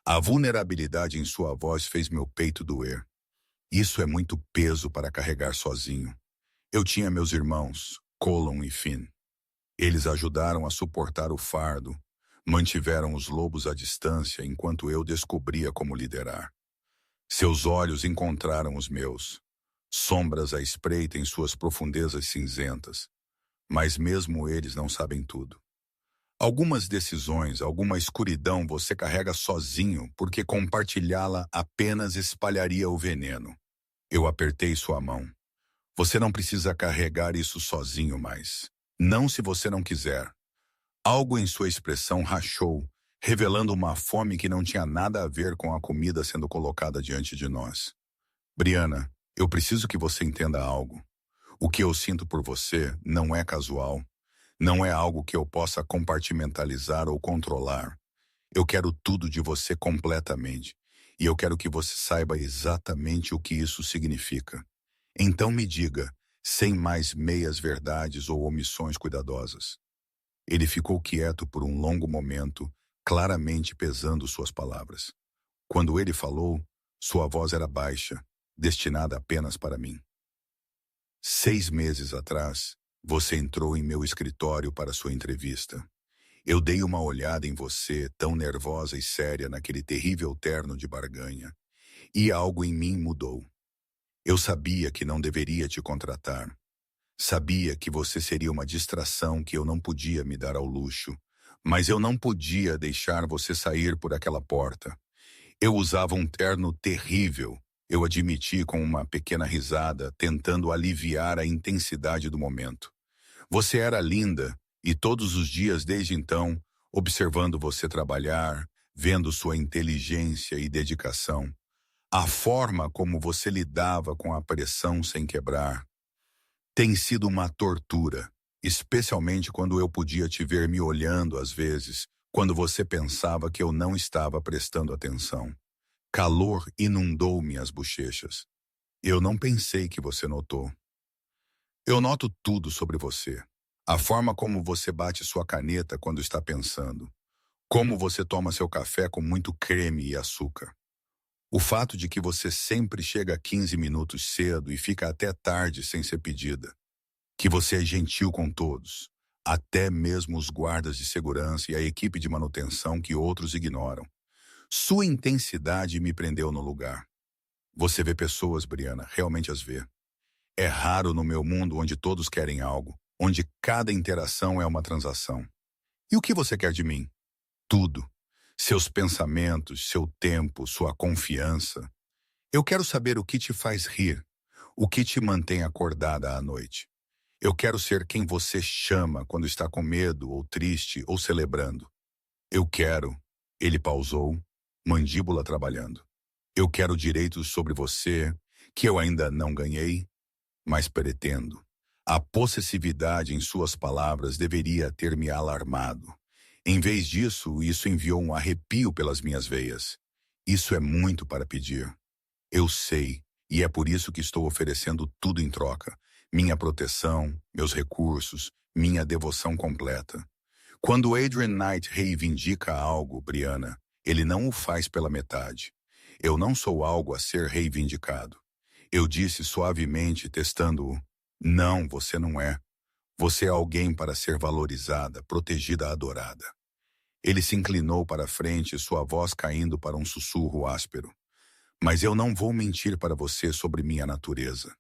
A vulnerabilidade em sua voz fez meu peito doer. Isso é muito peso para carregar sozinho. Eu tinha meus irmãos, Colin e Finn. Eles ajudaram a suportar o fardo, mantiveram os lobos à distância enquanto eu descobria como liderar. Seus olhos encontraram os meus. Sombras à espreita em suas profundezas cinzentas. Mas mesmo eles não sabem tudo. Algumas decisões, alguma escuridão você carrega sozinho, porque compartilhá-la apenas espalharia o veneno. Eu apertei sua mão. Você não precisa carregar isso sozinho mais. Não se você não quiser. Algo em sua expressão rachou, revelando uma fome que não tinha nada a ver com a comida sendo colocada diante de nós. Brianna, eu preciso que você entenda algo. O que eu sinto por você não é casual. Não é algo que eu possa compartimentalizar ou controlar. Eu quero tudo de você completamente. E eu quero que você saiba exatamente o que isso significa. Então me diga, sem mais meias-verdades ou omissões cuidadosas. Ele ficou quieto por um longo momento, claramente pesando suas palavras. Quando ele falou, sua voz era baixa, destinada apenas para mim. 6 meses atrás, você entrou em meu escritório para sua entrevista. Eu dei uma olhada em você, tão nervosa e séria naquele terrível terno de barganha, e algo em mim mudou. Eu sabia que não deveria te contratar. Sabia que você seria uma distração que eu não podia me dar ao luxo, mas eu não podia deixar você sair por aquela porta. Eu usava um terno terrível, eu admiti com uma pequena risada, tentando aliviar a intensidade do momento. Você era linda, e todos os dias desde então, observando você trabalhar, vendo sua inteligência e dedicação, a forma como você lidava com a pressão sem quebrar, tem sido uma tortura, especialmente quando eu podia te ver me olhando às vezes, quando você pensava que eu não estava prestando atenção. Calor inundou minhas bochechas. Eu não pensei que você notou. Eu noto tudo sobre você. A forma como você bate sua caneta quando está pensando. Como você toma seu café com muito creme e açúcar. O fato de que você sempre chega 15 minutos cedo e fica até tarde sem ser pedida. Que você é gentil com todos, até mesmo os guardas de segurança e a equipe de manutenção que outros ignoram. Sua intensidade me prendeu no lugar. Você vê pessoas, Brianna, realmente as vê. É raro no meu mundo onde todos querem algo, onde cada interação é uma transação. E o que você quer de mim? Tudo. Seus pensamentos, seu tempo, sua confiança. Eu quero saber o que te faz rir, o que te mantém acordada à noite. Eu quero ser quem você chama quando está com medo, ou triste, ou celebrando. Eu quero. Ele pausou, mandíbula trabalhando. Eu quero direitos sobre você, que eu ainda não ganhei, mas pretendo. A possessividade em suas palavras deveria ter me alarmado. Em vez disso, isso enviou um arrepio pelas minhas veias. Isso é muito para pedir. Eu sei, e é por isso que estou oferecendo tudo em troca. Minha proteção, meus recursos, minha devoção completa. Quando Adrian Knight reivindica algo, Brianna, ele não o faz pela metade. Eu não sou algo a ser reivindicado. Eu disse suavemente, testando-o. Não, você não é. Você é alguém para ser valorizada, protegida, adorada. Ele se inclinou para a frente, sua voz caindo para um sussurro áspero. Mas eu não vou mentir para você sobre minha natureza.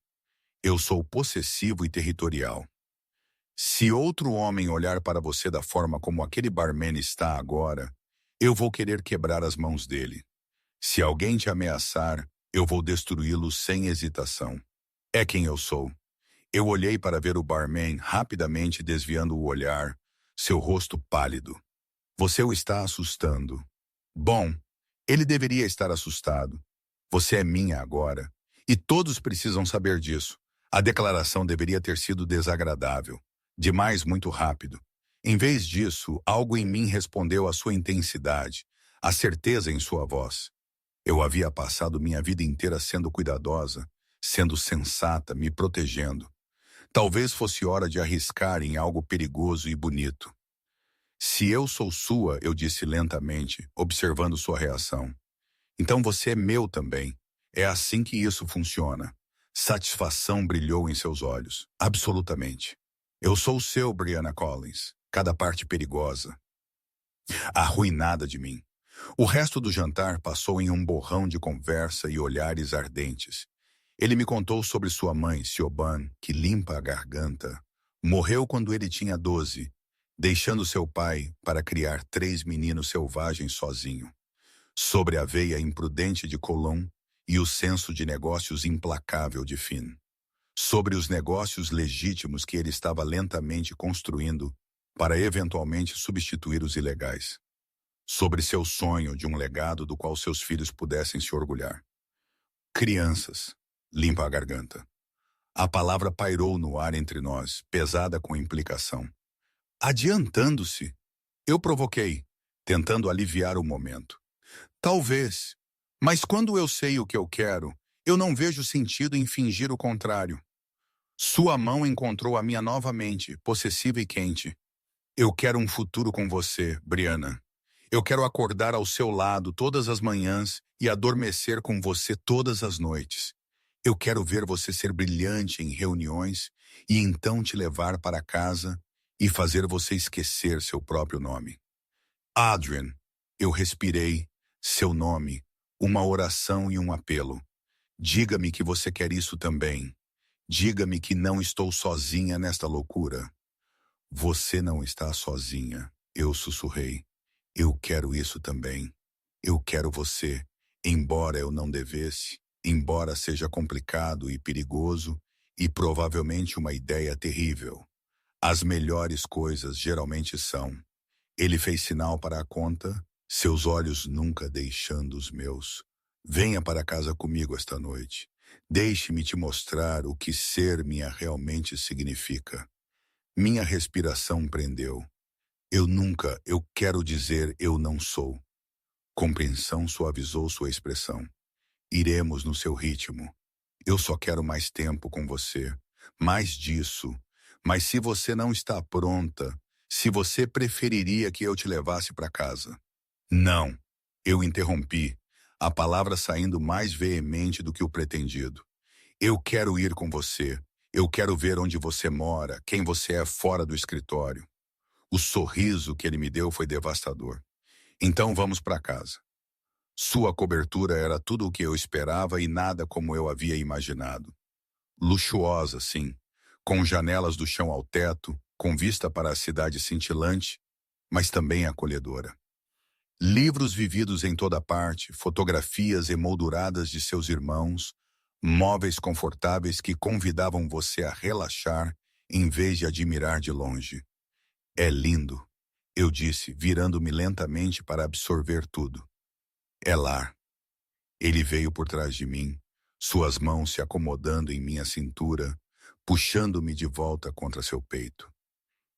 Eu sou possessivo e territorial. Se outro homem olhar para você da forma como aquele barman está agora, eu vou querer quebrar as mãos dele. Se alguém te ameaçar, eu vou destruí-lo sem hesitação. É quem eu sou. Eu olhei para ver o barman rapidamente desviando o olhar, seu rosto pálido. Você o está assustando. Bom, ele deveria estar assustado. Você é minha agora. E todos precisam saber disso. A declaração deveria ter sido desagradável. Demais muito rápido. Em vez disso, algo em mim respondeu à sua intensidade, à certeza em sua voz. Eu havia passado minha vida inteira sendo cuidadosa, sendo sensata, me protegendo. Talvez fosse hora de arriscar em algo perigoso e bonito. Se eu sou sua, eu disse lentamente, observando sua reação. Então você é meu também. É assim que isso funciona. Satisfação brilhou em seus olhos. Absolutamente. Eu sou o seu, Brianna Collins. Cada parte perigosa. Arruinada de mim. O resto do jantar passou em um borrão de conversa e olhares ardentes. Ele me contou sobre sua mãe, Siobhan, que limpa a garganta. Morreu quando ele tinha 12, deixando seu pai para criar 3 meninos selvagens sozinho. Sobre a veia imprudente de Colomb e o senso de negócios implacável de Finn. Sobre os negócios legítimos que ele estava lentamente construindo para eventualmente substituir os ilegais. Sobre seu sonho de um legado do qual seus filhos pudessem se orgulhar. Crianças, limpa a garganta. A palavra pairou no ar entre nós, pesada com implicação. Adiantando-se, eu provoquei, tentando aliviar o momento. Talvez, mas quando eu sei o que eu quero, eu não vejo sentido em fingir o contrário. Sua mão encontrou a minha novamente, possessiva e quente. Eu quero um futuro com você, Brianna. Eu quero acordar ao seu lado todas as manhãs e adormecer com você todas as noites. Eu quero ver você ser brilhante em reuniões e então te levar para casa e fazer você esquecer seu próprio nome. Adrian, eu respirei, seu nome, uma oração e um apelo. Diga-me que você quer isso também. Diga-me que não estou sozinha nesta loucura. Você não está sozinha, eu sussurrei. Eu quero isso também. Eu quero você, embora eu não devesse, embora seja complicado e perigoso e provavelmente uma ideia terrível. As melhores coisas geralmente são. Ele fez sinal para a conta, seus olhos nunca deixando os meus. Venha para casa comigo esta noite. Deixe-me te mostrar o que ser minha realmente significa. Minha respiração prendeu. Eu quero dizer eu não sou. Compreensão suavizou sua expressão. Iremos no seu ritmo. Eu só quero mais tempo com você. Mais disso. Mas se você não está pronta, se você preferiria que eu te levasse para casa. Não. Eu interrompi, a palavra saindo mais veemente do que o pretendido. Eu quero ir com você. Eu quero ver onde você mora, quem você é fora do escritório. O sorriso que ele me deu foi devastador. Então vamos para casa. Sua cobertura era tudo o que eu esperava e nada como eu havia imaginado. Luxuosa, sim, com janelas do chão ao teto, com vista para a cidade cintilante, mas também acolhedora. Livros vividos em toda parte, fotografias emolduradas de seus irmãos, móveis confortáveis que convidavam você a relaxar em vez de admirar de longe. É lindo, eu disse, virando-me lentamente para absorver tudo. É lar. Ele veio por trás de mim, suas mãos se acomodando em minha cintura, puxando-me de volta contra seu peito.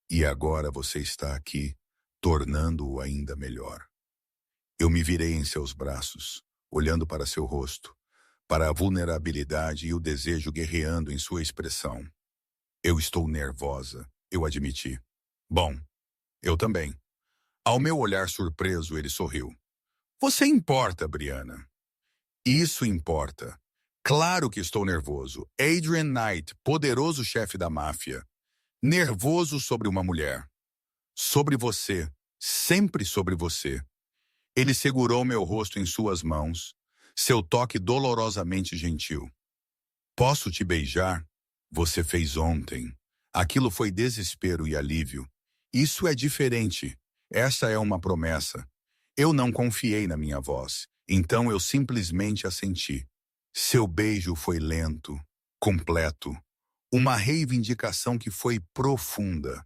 E agora você está aqui, tornando-o ainda melhor. Eu me virei em seus braços, olhando para seu rosto, para a vulnerabilidade e o desejo guerreando em sua expressão. Eu estou nervosa, eu admiti. Bom, eu também. Ao meu olhar surpreso, ele sorriu. Você importa, Brianna. Isso importa. Claro que estou nervoso. Adrian Knight, poderoso chefe da máfia. Nervoso sobre uma mulher. Sobre você. Sempre sobre você. Ele segurou meu rosto em suas mãos, seu toque dolorosamente gentil. Posso te beijar? Você fez ontem. Aquilo foi desespero e alívio. Isso é diferente. Essa é uma promessa. Eu não confiei na minha voz, então eu simplesmente assenti. Seu beijo foi lento, completo, uma reivindicação que foi profunda.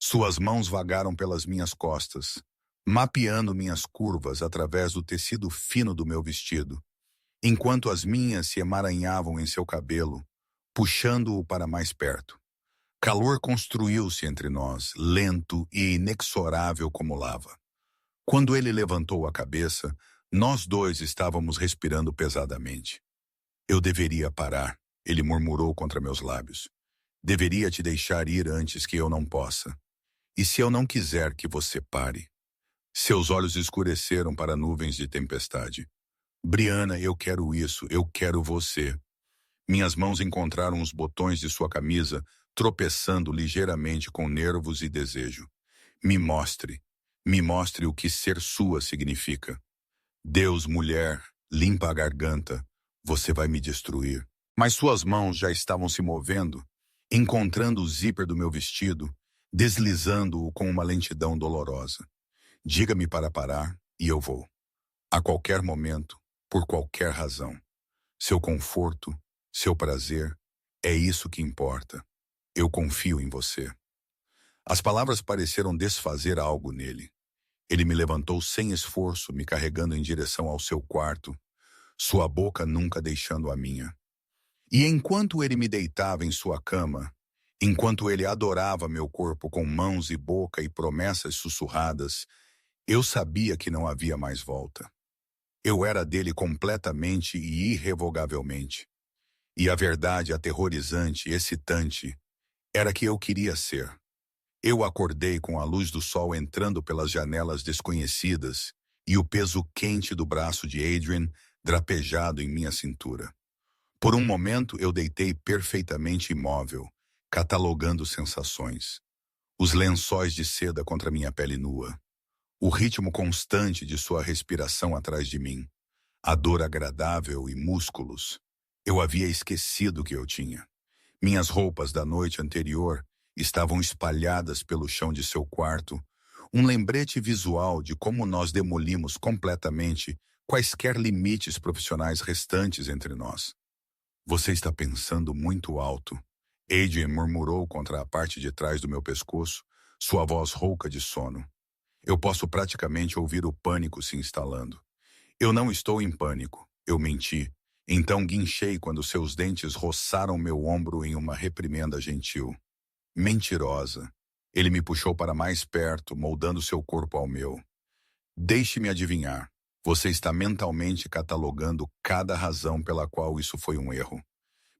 Suas mãos vagaram pelas minhas costas, mapeando minhas curvas através do tecido fino do meu vestido, enquanto as minhas se emaranhavam em seu cabelo, puxando-o para mais perto. Calor construiu-se entre nós, lento e inexorável como lava. Quando ele levantou a cabeça, nós dois estávamos respirando pesadamente. Eu deveria parar, ele murmurou contra meus lábios. Deveria te deixar ir antes que eu não possa. E se eu não quiser que você pare? Seus olhos escureceram para nuvens de tempestade. Brianna, eu quero isso, eu quero você. Minhas mãos encontraram os botões de sua camisa, tropeçando ligeiramente com nervos e desejo. Me mostre o que ser sua significa. Deus, mulher, limpa a garganta, você vai me destruir. Mas suas mãos já estavam se movendo, encontrando o zíper do meu vestido, deslizando-o com uma lentidão dolorosa. Diga-me para parar e eu vou. A qualquer momento, por qualquer razão. Seu conforto, seu prazer, é isso que importa. Eu confio em você. As palavras pareceram desfazer algo nele. Ele me levantou sem esforço, me carregando em direção ao seu quarto, sua boca nunca deixando a minha. E enquanto ele me deitava em sua cama, enquanto ele adorava meu corpo com mãos e boca e promessas sussurradas, eu sabia que não havia mais volta. Eu era dele completamente e irrevogavelmente. E a verdade aterrorizante e excitante era que eu queria ser. Eu acordei com a luz do sol entrando pelas janelas desconhecidas e o peso quente do braço de Adrian drapejado em minha cintura. Por um momento eu deitei perfeitamente imóvel, catalogando sensações. Os lençóis de seda contra minha pele nua. O ritmo constante de sua respiração atrás de mim. A dor agradável e músculos. Eu havia esquecido que eu tinha. Minhas roupas da noite anterior estavam espalhadas pelo chão de seu quarto, um lembrete visual de como nós demolimos completamente quaisquer limites profissionais restantes entre nós. Você está pensando muito alto, Adrian murmurou contra a parte de trás do meu pescoço, sua voz rouca de sono. Eu posso praticamente ouvir o pânico se instalando. Eu não estou em pânico, eu menti. Então guinchei quando seus dentes roçaram meu ombro em uma reprimenda gentil. Mentirosa. Ele me puxou para mais perto, moldando seu corpo ao meu. Deixe-me adivinhar. Você está mentalmente catalogando cada razão pela qual isso foi um erro.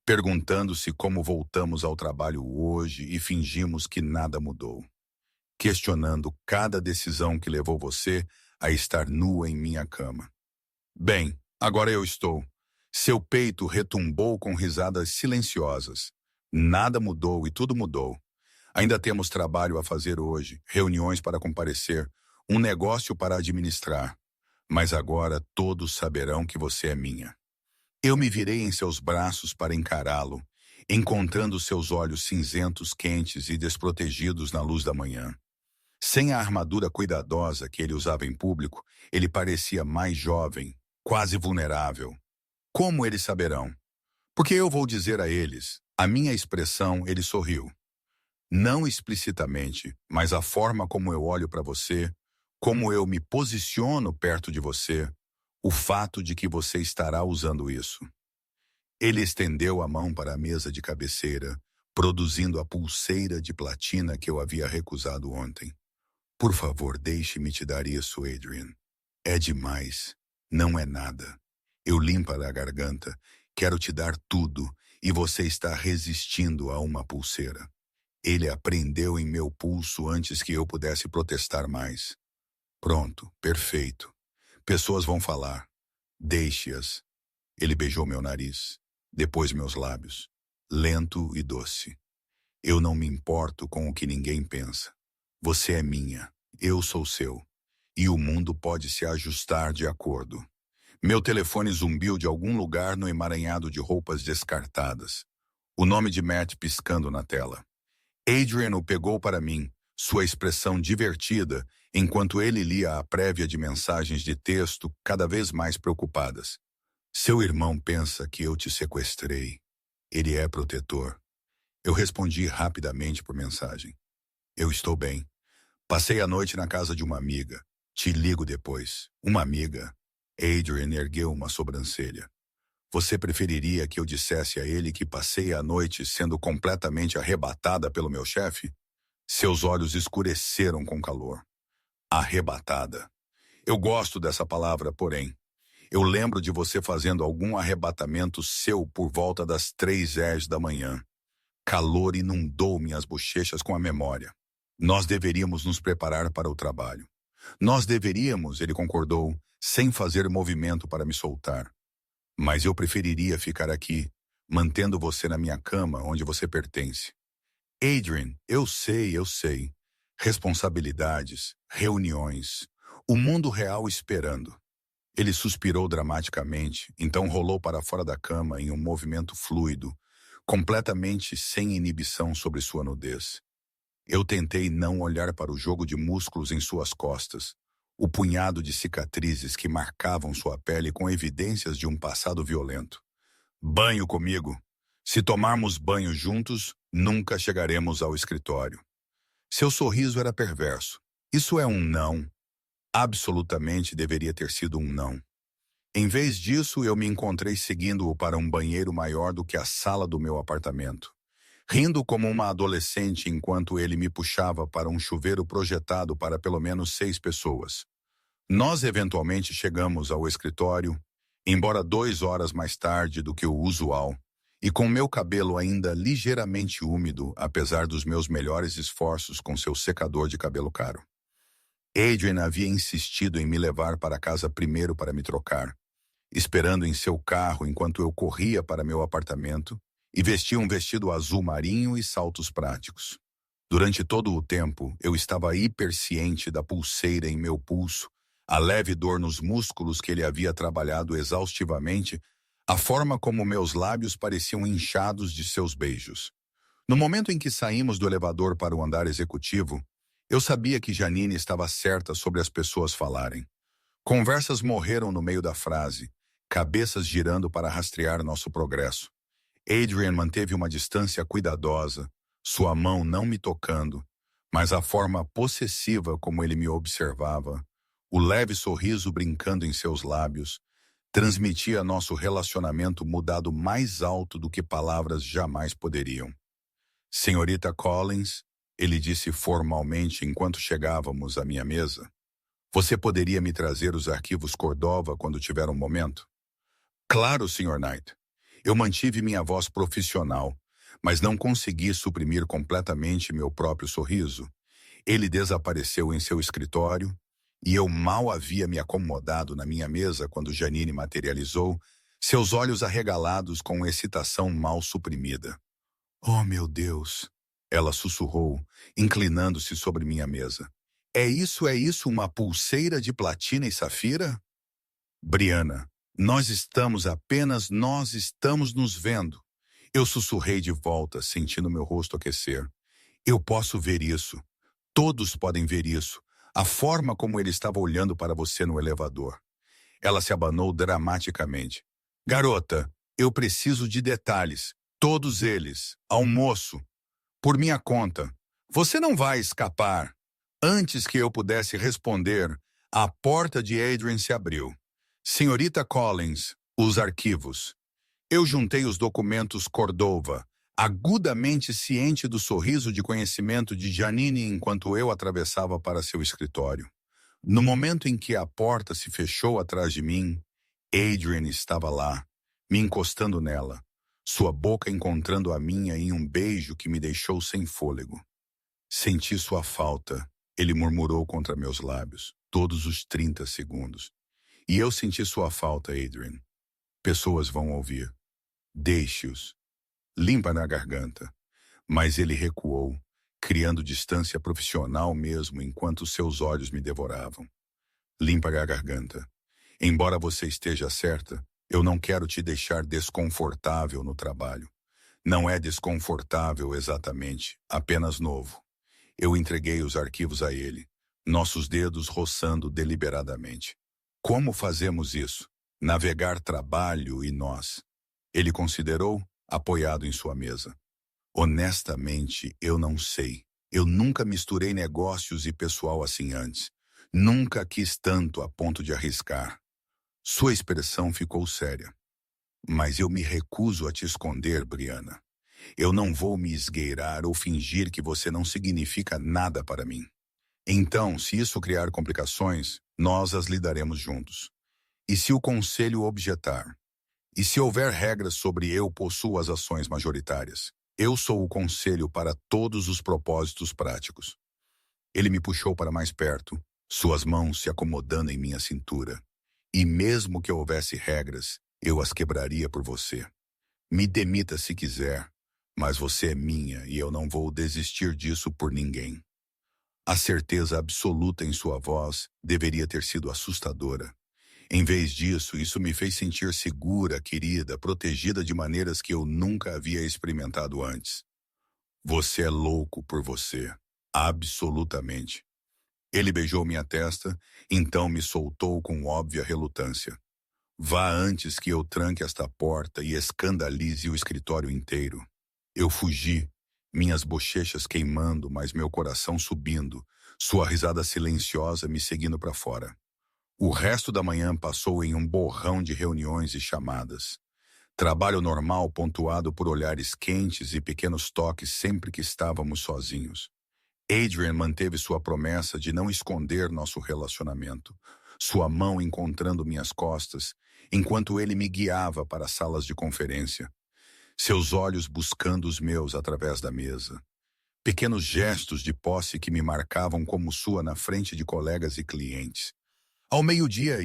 Perguntando-se como voltamos ao trabalho hoje e fingimos que nada mudou. Questionando cada decisão que levou você a estar nua em minha cama. Bem, agora eu estou. Seu peito retumbou com risadas silenciosas. Nada mudou e tudo mudou. Ainda temos trabalho a fazer hoje, reuniões para comparecer, um negócio para administrar. Mas agora todos saberão que você é minha. Eu me virei em seus braços para encará-lo, encontrando seus olhos cinzentos, quentes e desprotegidos na luz da manhã. Sem a armadura cuidadosa que ele usava em público, ele parecia mais jovem, quase vulnerável. Como eles saberão? Porque eu vou dizer a eles, a minha expressão, ele sorriu. Não explicitamente, mas a forma como eu olho para você, como eu me posiciono perto de você, o fato de que você estará usando isso. Ele estendeu a mão para a mesa de cabeceira, produzindo a pulseira de platina que eu havia recusado ontem. Por favor, deixe-me te dar isso, Adrian. É demais. Não é nada. Eu limpo a garganta. Quero te dar tudo e você está resistindo a uma pulseira. Ele a prendeu em meu pulso antes que eu pudesse protestar mais. Pronto, perfeito. Pessoas vão falar. Deixe-as. Ele beijou meu nariz, depois meus lábios. Lento e doce. Eu não me importo com o que ninguém pensa. Você é minha, eu sou seu. E o mundo pode se ajustar de acordo. Meu telefone zumbiu de algum lugar no emaranhado de roupas descartadas. O nome de Matt piscando na tela. Adrian o pegou para mim, sua expressão divertida, enquanto ele lia a prévia de mensagens de texto cada vez mais preocupadas. Seu irmão pensa que eu te sequestrei. Ele é protetor. Eu respondi rapidamente por mensagem. Eu estou bem. Passei a noite na casa de uma amiga. Te ligo depois. Uma amiga. Adrian ergueu uma sobrancelha. Você preferiria que eu dissesse a ele que passei a noite sendo completamente arrebatada pelo meu chefe? Seus olhos escureceram com calor. Arrebatada. Eu gosto dessa palavra, porém. Eu lembro de você fazendo algum arrebatamento seu por volta das 3h da manhã. Calor inundou minhas bochechas com a memória. Nós deveríamos nos preparar para o trabalho. Nós deveríamos, ele concordou, sem fazer movimento para me soltar. Mas eu preferiria ficar aqui, mantendo você na minha cama onde você pertence. Adrian, eu sei, eu sei. Responsabilidades, reuniões, o mundo real esperando. Ele suspirou dramaticamente, então rolou para fora da cama em um movimento fluido, completamente sem inibição sobre sua nudez. Eu tentei não olhar para o jogo de músculos em suas costas, o punhado de cicatrizes que marcavam sua pele com evidências de um passado violento. Banho comigo. Se tomarmos banho juntos, nunca chegaremos ao escritório. Seu sorriso era perverso. Isso é um não. Absolutamente deveria ter sido um não. Em vez disso, eu me encontrei seguindo-o para um banheiro maior do que a sala do meu apartamento, rindo como uma adolescente enquanto ele me puxava para um chuveiro projetado para pelo menos 6 pessoas. Nós eventualmente chegamos ao escritório, embora 2 horas mais tarde do que o usual, e com meu cabelo ainda ligeiramente úmido, apesar dos meus melhores esforços com seu secador de cabelo caro. Adrian havia insistido em me levar para casa primeiro para me trocar, esperando em seu carro enquanto eu corria para meu apartamento e vestia um vestido azul marinho e saltos práticos. Durante todo o tempo, eu estava hiperciente da pulseira em meu pulso, a leve dor nos músculos que ele havia trabalhado exaustivamente, a forma como meus lábios pareciam inchados de seus beijos. No momento em que saímos do elevador para o andar executivo, eu sabia que Janine estava certa sobre as pessoas falarem. Conversas morreram no meio da frase, cabeças girando para rastrear nosso progresso. Adrian manteve uma distância cuidadosa, sua mão não me tocando, mas a forma possessiva como ele me observava, o leve sorriso brincando em seus lábios, transmitia nosso relacionamento mudado mais alto do que palavras jamais poderiam. Senhorita Collins, ele disse formalmente enquanto chegávamos à minha mesa, você poderia me trazer os arquivos Cordova quando tiver um momento? Claro, Sr. Knight. Eu mantive minha voz profissional, mas não consegui suprimir completamente meu próprio sorriso. Ele desapareceu em seu escritório, e eu mal havia me acomodado na minha mesa quando Janine materializou, seus olhos arregalados com excitação mal suprimida. Oh, meu Deus! Ela sussurrou, inclinando-se sobre minha mesa. É isso, uma pulseira de platina e safira? Brianna, nós estamos nos vendo. Eu sussurrei de volta, sentindo meu rosto aquecer. Eu posso ver isso. Todos podem ver isso. A forma como ele estava olhando para você no elevador. Ela se abanou dramaticamente. Garota, eu preciso de detalhes. Todos eles. Almoço. Por minha conta. Você não vai escapar. Antes que eu pudesse responder, a porta de Adrian se abriu. Senhorita Collins, os arquivos. Eu juntei os documentos Cordova, agudamente ciente do sorriso de conhecimento de Janine enquanto eu atravessava para seu escritório. No momento em que a porta se fechou atrás de mim, Adrian estava lá, me encostando nela, sua boca encontrando a minha em um beijo que me deixou sem fôlego. Senti sua falta, ele murmurou contra meus lábios, todos os 30 segundos. E eu senti sua falta, Adrian. Pessoas vão ouvir. Deixe-os. Limpa na garganta. Mas ele recuou, criando distância profissional mesmo enquanto seus olhos me devoravam. Limpa a garganta. Embora você esteja certa, eu não quero te deixar desconfortável no trabalho. Não é desconfortável exatamente, apenas novo. Eu entreguei os arquivos a ele, nossos dedos roçando deliberadamente. Como fazemos isso? Navegar trabalho e nós. Ele considerou, apoiado em sua mesa. Honestamente, eu não sei. Eu nunca misturei negócios e pessoal assim antes. Nunca quis tanto a ponto de arriscar. Sua expressão ficou séria. Mas eu me recuso a te esconder, Brianna. Eu não vou me esgueirar ou fingir que você não significa nada para mim. Então, se isso criar complicações, nós as lidaremos juntos. E se o conselho objetar? E se houver regras sobre eu possuo as ações majoritárias? Eu sou o conselho para todos os propósitos práticos. Ele me puxou para mais perto, suas mãos se acomodando em minha cintura. E mesmo que houvesse regras, eu as quebraria por você. Me demita se quiser, mas você é minha e eu não vou desistir disso por ninguém. A certeza absoluta em sua voz deveria ter sido assustadora. Em vez disso, isso me fez sentir segura, querida, protegida de maneiras que eu nunca havia experimentado antes. Você é louco por você. Absolutamente. Ele beijou minha testa, então me soltou com óbvia relutância. Vá antes que eu tranque esta porta e escandalize o escritório inteiro. Eu fugi, minhas bochechas queimando, mas meu coração subindo, sua risada silenciosa me seguindo para fora. O resto da manhã passou em um borrão de reuniões e chamadas. Trabalho normal pontuado por olhares quentes e pequenos toques sempre que estávamos sozinhos. Adrian manteve sua promessa de não esconder nosso relacionamento, sua mão encontrando minhas costas, enquanto ele me guiava para as salas de conferência, seus olhos buscando os meus através da mesa. Pequenos gestos de posse que me marcavam como sua na frente de colegas e clientes. Ao meio-dia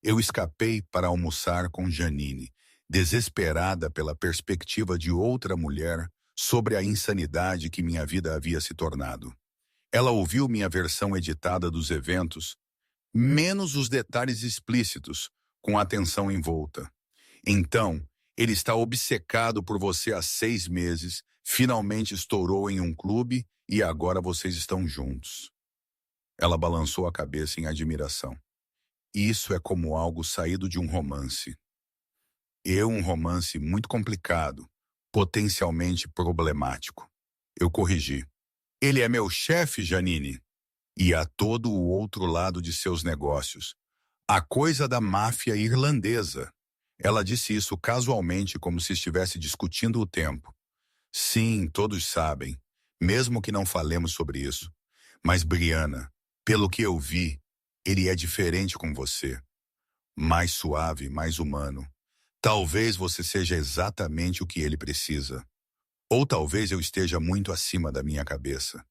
eu escapei para almoçar com Janine, desesperada pela perspectiva de outra mulher sobre a insanidade que minha vida havia se tornado. Ela ouviu minha versão editada dos eventos, menos os detalhes explícitos, com atenção envolta. Então, ele está obcecado por você há 6 meses, finalmente estourou em um clube e agora vocês estão juntos. Ela balançou a cabeça em admiração. Isso é como algo saído de um romance. Um romance muito complicado, potencialmente problemático. Eu corrigi. Ele é meu chefe, Janine. E há todo o outro lado de seus negócios. A coisa da máfia irlandesa. Ela disse isso casualmente, como se estivesse discutindo o tempo. Sim, todos sabem, mesmo que não falemos sobre isso. Mas, Brianna, pelo que eu vi, ele é diferente com você. Mais suave, mais humano. Talvez você seja exatamente o que ele precisa. Ou talvez eu esteja muito acima da minha cabeça.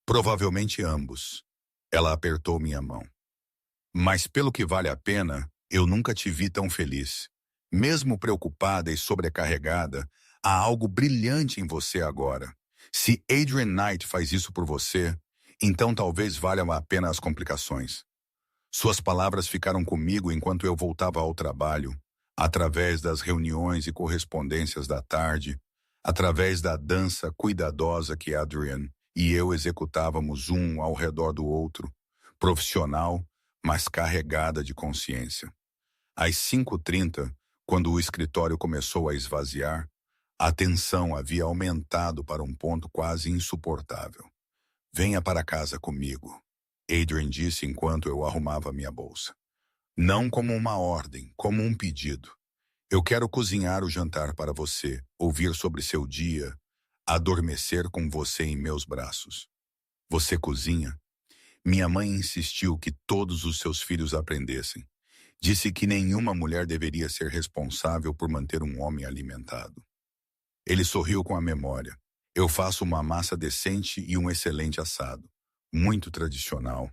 Provavelmente ambos. Ela apertou minha mão. Mas pelo que vale a pena, eu nunca te vi tão feliz. Mesmo preocupada e sobrecarregada, há algo brilhante em você agora. Se Adrian Knight faz isso por você, então talvez valham a pena as complicações. Suas palavras ficaram comigo enquanto eu voltava ao trabalho, através das reuniões e correspondências da tarde, através da dança cuidadosa que Adrian e eu executávamos um ao redor do outro, profissional, mas carregada de consciência. Às 5h30, quando o escritório começou a esvaziar, a tensão havia aumentado para um ponto quase insuportável. Venha para casa comigo, Adrian disse enquanto eu arrumava minha bolsa. Não como uma ordem, como um pedido. Eu quero cozinhar o jantar para você, ouvir sobre seu dia, adormecer com você em meus braços. Você cozinha? Minha mãe insistiu que todos os seus filhos aprendessem. Disse que nenhuma mulher deveria ser responsável por manter um homem alimentado. Ele sorriu com a memória. Eu faço uma massa decente e um excelente assado. Muito tradicional.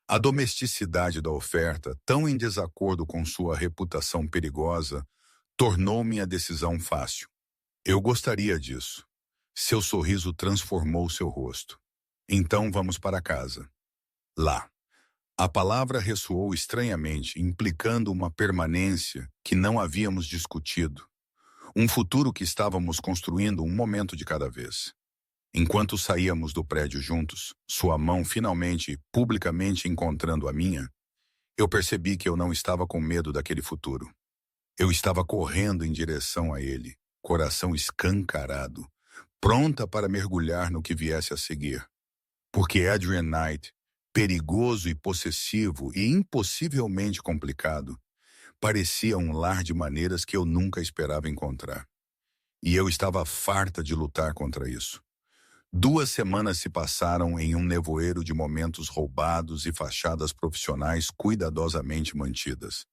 A domesticidade da oferta, tão em desacordo com sua reputação perigosa, tornou minha decisão fácil. Eu gostaria disso. Seu sorriso transformou seu rosto. Então vamos para casa. Lá. A palavra ressoou estranhamente, implicando uma permanência que não havíamos discutido. Um futuro que estávamos construindo um momento de cada vez. Enquanto saíamos do prédio juntos, sua mão finalmente, publicamente encontrando a minha, eu percebi que eu não estava com medo daquele futuro. Eu estava correndo em direção a ele, coração escancarado, pronta para mergulhar no que viesse a seguir. Porque Adrian Knight, perigoso e possessivo e impossivelmente complicado, parecia um lar de maneiras que eu nunca esperava encontrar. E eu estava farta de lutar contra isso. 2 semanas se passaram em um nevoeiro de momentos roubados e fachadas profissionais cuidadosamente mantidas.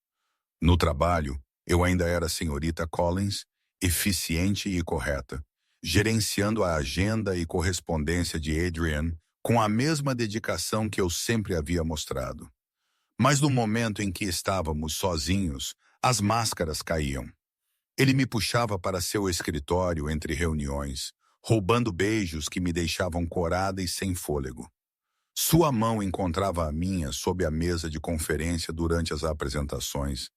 No trabalho, eu ainda era a senhorita Collins, eficiente e correta, gerenciando a agenda e correspondência de Adrian com a mesma dedicação que eu sempre havia mostrado. Mas no momento em que estávamos sozinhos, as máscaras caíam. Ele me puxava para seu escritório entre reuniões, roubando beijos que me deixavam corada e sem fôlego. Sua mão encontrava a minha sob a mesa de conferência durante as apresentações,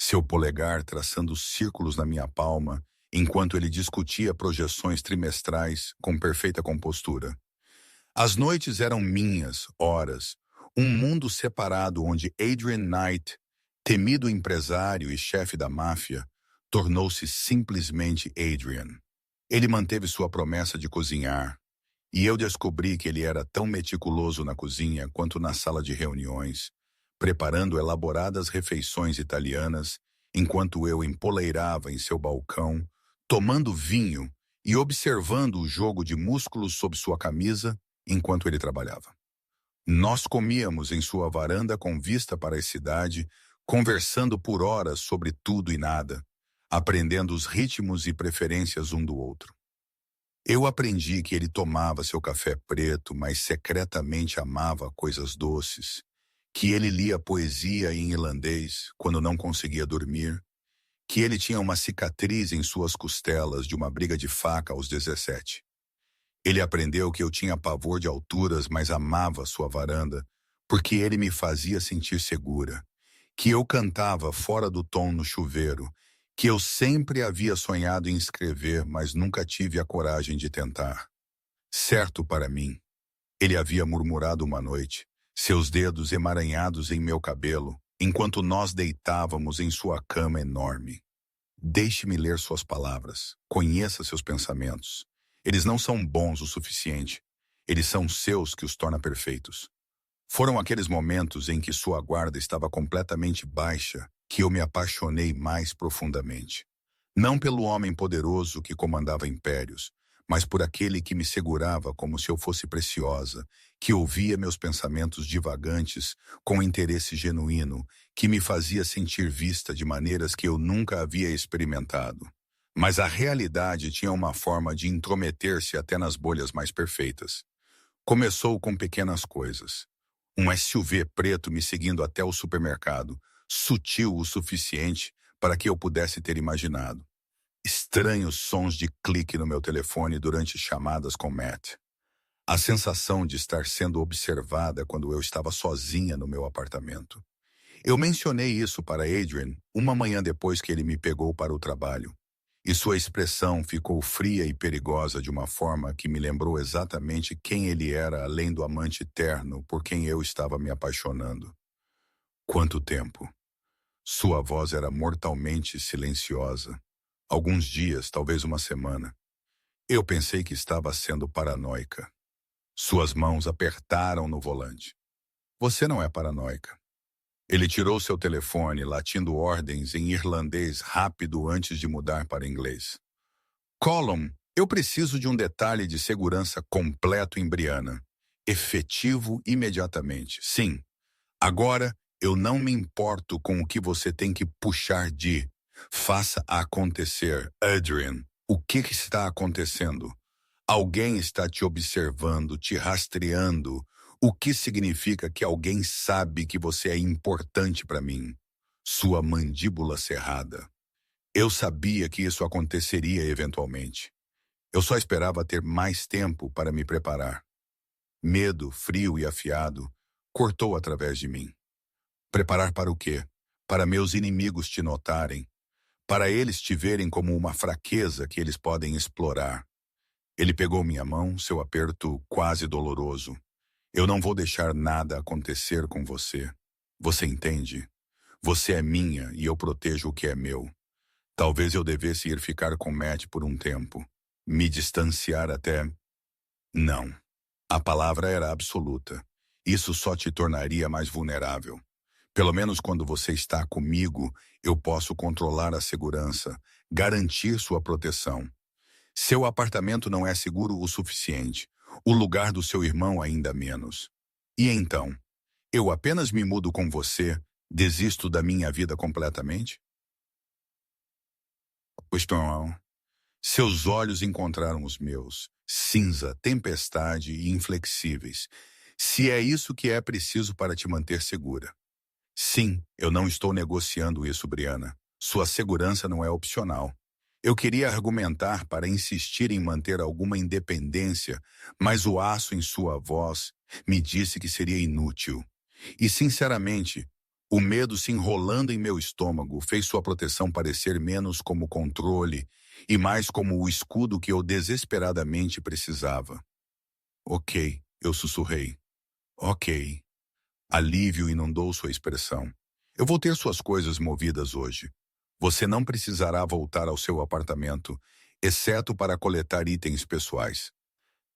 seu polegar traçando círculos na minha palma, enquanto ele discutia projeções trimestrais com perfeita compostura. As noites eram minhas, horas, um mundo separado onde Adrian Knight, temido empresário e chefe da máfia, tornou-se simplesmente Adrian. Ele manteve sua promessa de cozinhar, e eu descobri que ele era tão meticuloso na cozinha quanto na sala de reuniões, preparando elaboradas refeições italianas, enquanto eu empoleirava em seu balcão, tomando vinho e observando o jogo de músculos sob sua camisa enquanto ele trabalhava. Nós comíamos em sua varanda com vista para a cidade, conversando por horas sobre tudo e nada, aprendendo os ritmos e preferências um do outro. Eu aprendi que ele tomava seu café preto, mas secretamente amava coisas doces, que ele lia poesia em irlandês quando não conseguia dormir, que ele tinha uma cicatriz em suas costelas de uma briga de faca aos 17. Ele aprendeu que eu tinha pavor de alturas, mas amava sua varanda, porque ele me fazia sentir segura, que eu cantava fora do tom no chuveiro, que eu sempre havia sonhado em escrever, mas nunca tive a coragem de tentar. Certo para mim, ele havia murmurado uma noite, seus dedos emaranhados em meu cabelo, enquanto nós deitávamos em sua cama enorme. Deixe-me ler suas palavras, conheça seus pensamentos. Eles não são bons o suficiente. Eles são seus que os torna perfeitos. Foram aqueles momentos em que sua guarda estava completamente baixa que eu me apaixonei mais profundamente. Não pelo homem poderoso que comandava impérios, mas por aquele que me segurava como se eu fosse preciosa, que ouvia meus pensamentos divagantes com interesse genuíno, que me fazia sentir vista de maneiras que eu nunca havia experimentado. Mas a realidade tinha uma forma de intrometer-se até nas bolhas mais perfeitas. Começou com pequenas coisas. Um SUV preto me seguindo até o supermercado, sutil o suficiente para que eu pudesse ter imaginado. Estranhos sons de clique no meu telefone durante chamadas com Matt. A sensação de estar sendo observada quando eu estava sozinha no meu apartamento. Eu mencionei isso para Adrian uma manhã depois que ele me pegou para o trabalho. E sua expressão ficou fria e perigosa de uma forma que me lembrou exatamente quem ele era além do amante terno por quem eu estava me apaixonando. Quanto tempo! Sua voz era mortalmente silenciosa. Alguns dias, talvez uma semana. Eu pensei que estava sendo paranoica. Suas mãos apertaram no volante. Você não é paranoica. Ele tirou seu telefone, latindo ordens em irlandês rápido antes de mudar para inglês. Colum, eu preciso de um detalhe de segurança completo em Brianna. Efetivo imediatamente. Sim. Agora, eu não me importo com o que você tem que puxar de. Faça acontecer. Adrian, o que está acontecendo? Alguém está te observando, te rastreando, o que significa que alguém sabe que você é importante para mim. Sua mandíbula cerrada. Eu sabia que isso aconteceria eventualmente. Eu só esperava ter mais tempo para me preparar. Medo, frio e afiado, cortou através de mim. Preparar para o quê? Para meus inimigos te notarem. Para eles te verem como uma fraqueza que eles podem explorar. Ele pegou minha mão, seu aperto quase doloroso. Eu não vou deixar nada acontecer com você. Você entende? Você é minha e eu protejo o que é meu. Talvez eu devesse ir ficar com Matt por um tempo. Me distanciar até... Não. A palavra era absoluta. Isso só te tornaria mais vulnerável. Pelo menos quando você está comigo, eu posso controlar a segurança, garantir sua proteção. Seu apartamento não é seguro o suficiente. O lugar do seu irmão ainda menos. E então? Eu apenas me mudo com você, desisto da minha vida completamente? Questionou. Seus olhos encontraram os meus, cinza, tempestade e inflexíveis. Se é isso que é preciso para te manter segura. Sim, eu não estou negociando isso, Brianna. Sua segurança não é opcional. Eu queria argumentar para insistir em manter alguma independência, mas o aço em sua voz me disse que seria inútil. E, sinceramente, o medo se enrolando em meu estômago fez sua proteção parecer menos como controle e mais como o escudo que eu desesperadamente precisava. Ok, eu sussurrei. Ok. Alívio inundou sua expressão. Eu vou ter suas coisas movidas hoje. Você não precisará voltar ao seu apartamento, exceto para coletar itens pessoais.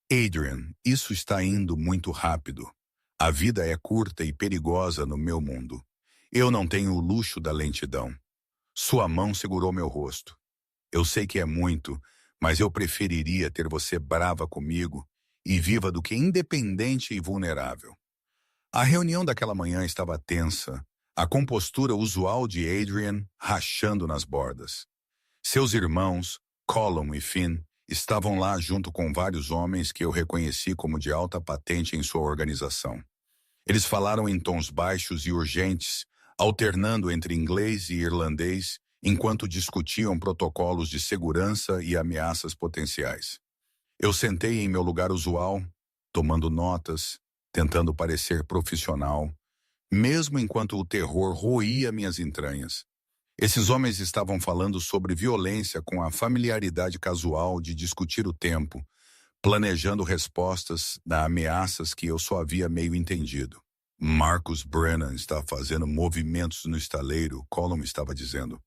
Adrian, isso está indo muito rápido. A vida é curta e perigosa no meu mundo. Eu não tenho o luxo da lentidão. Sua mão segurou meu rosto. Eu sei que é muito, mas eu preferiria ter você brava comigo e viva do que independente e vulnerável. A reunião daquela manhã estava tensa, a compostura usual de Adrian rachando nas bordas. Seus irmãos, Colum e Finn, estavam lá junto com vários homens que eu reconheci como de alta patente em sua organização. Eles falaram em tons baixos e urgentes, alternando entre inglês e irlandês, enquanto discutiam protocolos de segurança e ameaças potenciais. Eu sentei em meu lugar usual, tomando notas, tentando parecer profissional, mesmo enquanto o terror roía minhas entranhas. Esses homens estavam falando sobre violência com a familiaridade casual de discutir o tempo, planejando respostas a ameaças que eu só havia meio entendido. Marcus Brennan está fazendo movimentos no estaleiro, Colum estava dizendo.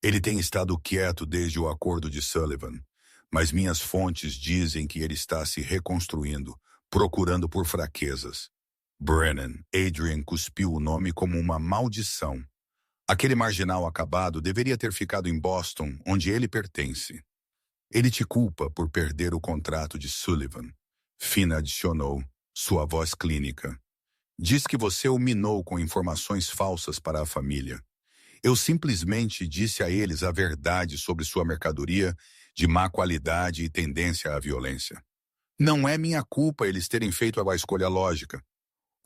Ele tem estado quieto desde o acordo de Sullivan, mas minhas fontes dizem que ele está se reconstruindo, procurando por fraquezas. Brennan, Adrian cuspiu o nome como uma maldição. Aquele marginal acabado deveria ter ficado em Boston, onde ele pertence. Ele te culpa por perder o contrato de Sullivan. Finn adicionou, sua voz clínica. Diz que você o minou com informações falsas para a família. Eu simplesmente disse a eles a verdade sobre sua mercadoria de má qualidade e tendência à violência. Não é minha culpa eles terem feito a escolha lógica.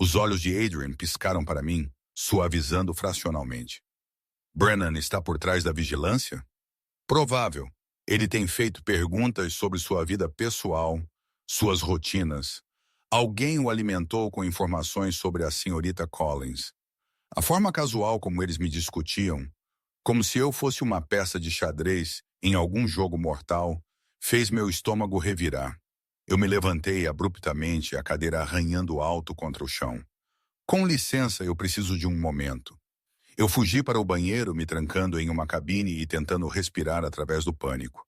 Os olhos de Adrian piscaram para mim, suavizando fracionalmente. Brennan está por trás da vigilância? Provável. Ele tem feito perguntas sobre sua vida pessoal, suas rotinas. Alguém o alimentou com informações sobre a senhorita Collins. A forma casual como eles me discutiam, como se eu fosse uma peça de xadrez em algum jogo mortal, fez meu estômago revirar. Eu me levantei abruptamente, a cadeira arranhando alto contra o chão. Com licença, eu preciso de um momento. Eu fugi para o banheiro, me trancando em uma cabine e tentando respirar através do pânico.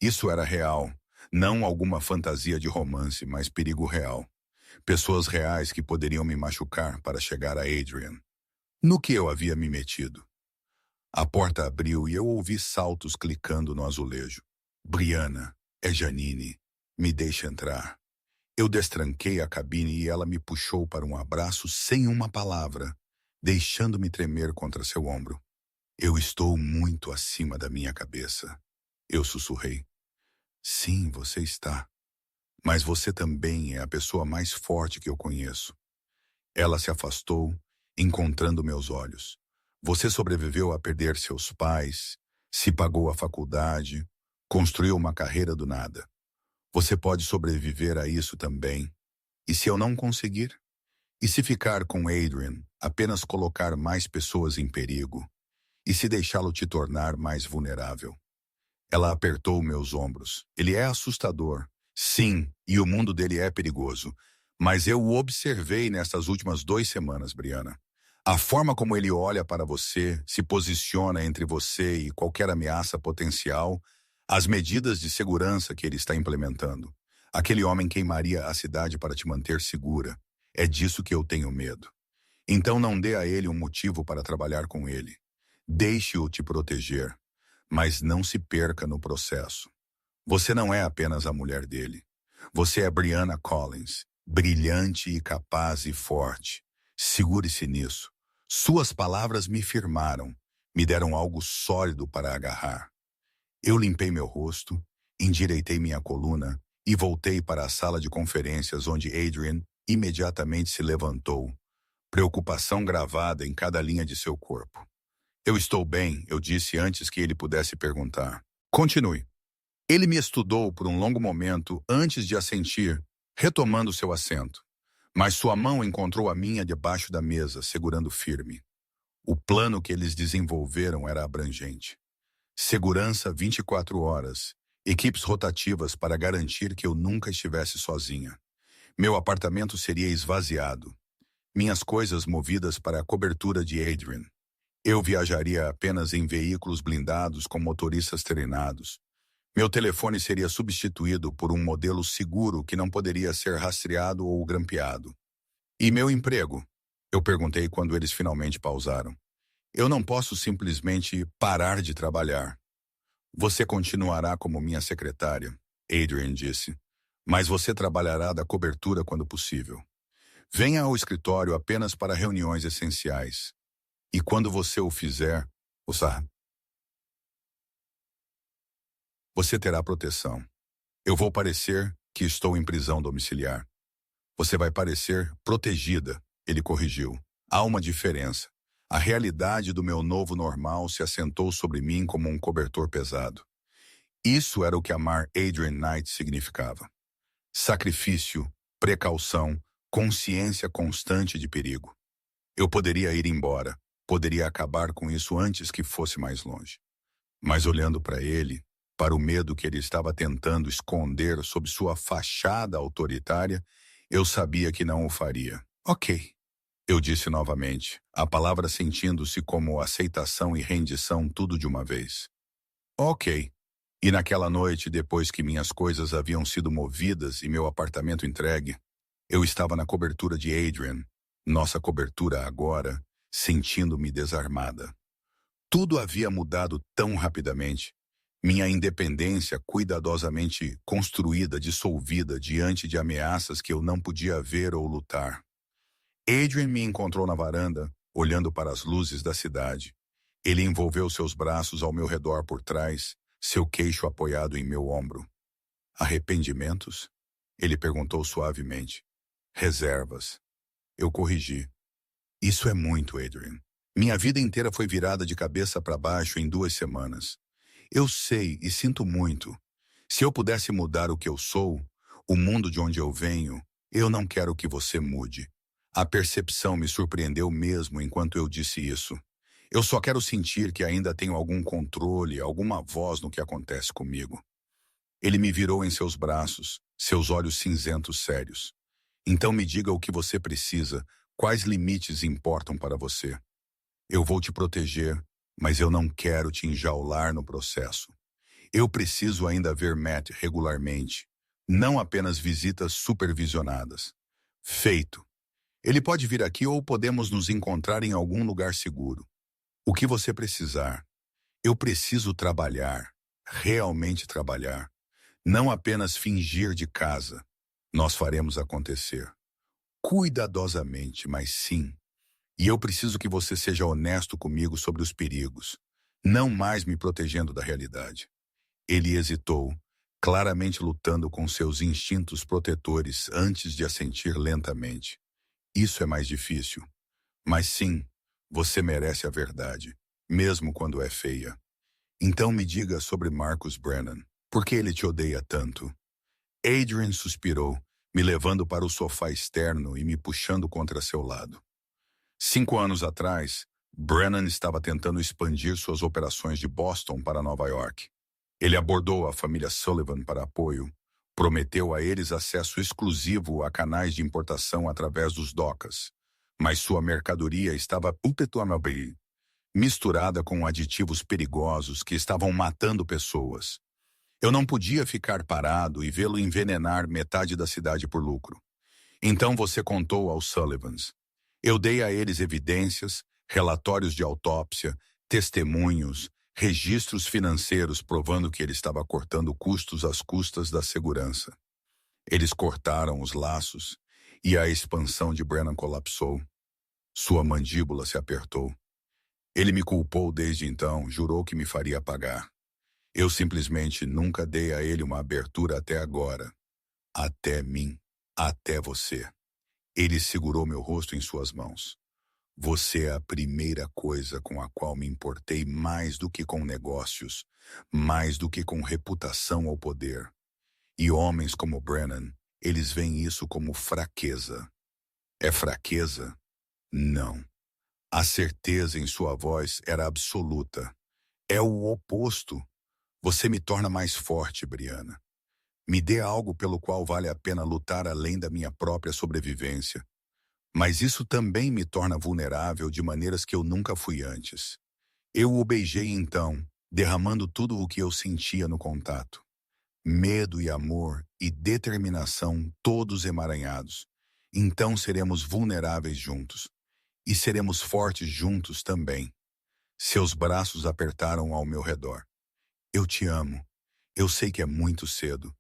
Isso era real, não alguma fantasia de romance, mas perigo real. Pessoas reais que poderiam me machucar para chegar a Adrian. No que eu havia me metido? A porta abriu e eu ouvi saltos clicando no azulejo. Brianna, é Janine. Me deixa entrar. Eu destranquei a cabine e ela me puxou para um abraço sem uma palavra, deixando-me tremer contra seu ombro. Eu estou muito acima da minha cabeça. Eu sussurrei. Sim, você está. Mas você também é a pessoa mais forte que eu conheço. Ela se afastou, encontrando meus olhos. Você sobreviveu a perder seus pais, se pagou a faculdade, construiu uma carreira do nada. Você pode sobreviver a isso também. E se eu não conseguir? E se ficar com Adrian, apenas colocar mais pessoas em perigo? E se deixá-lo te tornar mais vulnerável? Ela apertou meus ombros. Ele é assustador. Sim, e o mundo dele é perigoso. Mas eu o observei nestas últimas 2 semanas, Brianna. A forma como ele olha para você, se posiciona entre você e qualquer ameaça potencial, as medidas de segurança que ele está implementando. Aquele homem queimaria a cidade para te manter segura. É disso que eu tenho medo. Então não dê a ele um motivo para trabalhar com ele. Deixe-o te proteger, mas não se perca no processo. Você não é apenas a mulher dele. Você é Brianna Collins, brilhante e capaz e forte. Segure-se nisso. Suas palavras me firmaram, me deram algo sólido para agarrar. Eu limpei meu rosto, endireitei minha coluna e voltei para a sala de conferências onde Adrian imediatamente se levantou, preocupação gravada em cada linha de seu corpo. Eu estou bem, eu disse antes que ele pudesse perguntar. Continue. Ele me estudou por um longo momento antes de assentir, retomando seu assento. Mas sua mão encontrou a minha debaixo da mesa, segurando firme. O plano que eles desenvolveram era abrangente. Segurança 24 horas, equipes rotativas para garantir que eu nunca estivesse sozinha. Meu apartamento seria esvaziado. Minhas coisas movidas para a cobertura de Adrian. Eu viajaria apenas em veículos blindados com motoristas treinados. Meu telefone seria substituído por um modelo seguro que não poderia ser rastreado ou grampeado. E meu emprego? Eu perguntei quando eles finalmente pausaram. Eu não posso simplesmente parar de trabalhar. Você continuará como minha secretária, Adrian disse, mas você trabalhará da cobertura quando possível. Venha ao escritório apenas para reuniões essenciais. E quando você o fizer, você terá proteção. Eu vou parecer que estou em prisão domiciliar. Você vai parecer protegida, ele corrigiu. Há uma diferença. A realidade do meu novo normal se assentou sobre mim como um cobertor pesado. Isso era o que amar Adrian Knight significava. Sacrifício, precaução, consciência constante de perigo. Eu poderia ir embora, poderia acabar com isso antes que fosse mais longe. Mas olhando para ele, para o medo que ele estava tentando esconder sob sua fachada autoritária, eu sabia que não o faria. Ok, eu disse novamente, a palavra sentindo-se como aceitação e rendição tudo de uma vez. Ok. E naquela noite, depois que minhas coisas haviam sido movidas e meu apartamento entregue, eu estava na cobertura de Adrian, nossa cobertura agora, sentindo-me desarmada. Tudo havia mudado tão rapidamente. Minha independência cuidadosamente construída, dissolvida diante de ameaças que eu não podia ver ou lutar. Adrian me encontrou na varanda, olhando para as luzes da cidade. Ele envolveu seus braços ao meu redor por trás, seu queixo apoiado em meu ombro. Arrependimentos? Ele perguntou suavemente. Reservas. Eu corrigi. Isso é muito, Adrian. Minha vida inteira foi virada de cabeça para baixo em 2 semanas. Eu sei e sinto muito. Se eu pudesse mudar o que eu sou, o mundo de onde eu venho, eu não quero que você mude. A percepção me surpreendeu mesmo enquanto eu disse isso. Eu só quero sentir que ainda tenho algum controle, alguma voz no que acontece comigo. Ele me virou em seus braços, seus olhos cinzentos sérios. Então me diga o que você precisa, quais limites importam para você. Eu vou te proteger, mas eu não quero te enjaular no processo. Eu preciso ainda ver Matt regularmente, não apenas visitas supervisionadas. Feito. Ele pode vir aqui ou podemos nos encontrar em algum lugar seguro. O que você precisar. Eu preciso trabalhar, realmente trabalhar. Não apenas fingir de casa. Nós faremos acontecer. Cuidadosamente, mas sim. E eu preciso que você seja honesto comigo sobre os perigos, não mais me protegendo da realidade. Ele hesitou, claramente lutando com seus instintos protetores antes de assentir lentamente. Isso é mais difícil. Mas sim, você merece a verdade, mesmo quando é feia. Então me diga sobre Marcus Brennan. Por que ele te odeia tanto? Adrian suspirou, me levando para o sofá externo e me puxando contra seu lado. 5 anos atrás, Brennan estava tentando expandir suas operações de Boston para Nova York. Ele abordou a família Sullivan para apoio, prometeu a eles acesso exclusivo a canais de importação através dos docas, mas sua mercadoria estava misturada com aditivos perigosos que estavam matando pessoas. Eu não podia ficar parado e vê-lo envenenar metade da cidade por lucro. Então você contou aos Sullivans. Eu dei a eles evidências, relatórios de autópsia, testemunhos, registros financeiros provando que ele estava cortando custos às custas da segurança. Eles cortaram os laços e a expansão de Brennan colapsou. Sua mandíbula se apertou. Ele me culpou desde então, jurou que me faria pagar. Eu simplesmente nunca dei a ele uma abertura até agora. Até mim. Até você. Ele segurou meu rosto em suas mãos. Você é a primeira coisa com a qual me importei mais do que com negócios, mais do que com reputação ou poder. E homens como Brennan, eles veem isso como fraqueza. É fraqueza? Não. A certeza em sua voz era absoluta. É o oposto. Você me torna mais forte, Brianna. Me dê algo pelo qual vale a pena lutar além da minha própria sobrevivência. Mas isso também me torna vulnerável de maneiras que eu nunca fui antes. Eu o beijei então, derramando tudo o que eu sentia no contato. Medo e amor e determinação todos emaranhados. Então seremos vulneráveis juntos. E seremos fortes juntos também. Seus braços apertaram ao meu redor. Eu te amo. Eu sei que é muito cedo.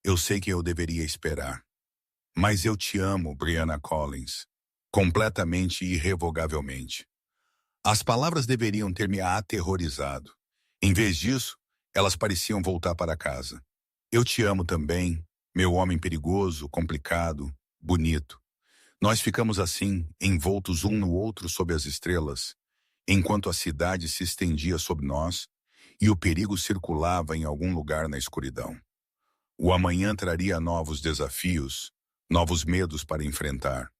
Eu sei que eu deveria esperar. Mas eu te amo, Brianna Collins. Completamente e irrevogavelmente. As palavras deveriam ter me aterrorizado. Em vez disso, elas pareciam voltar para casa. Eu te amo também, meu homem perigoso, complicado, bonito. Nós ficamos assim, envoltos um no outro sob as estrelas, enquanto a cidade se estendia sob nós e o perigo circulava em algum lugar na escuridão. O amanhã traria novos desafios, novos medos para enfrentar.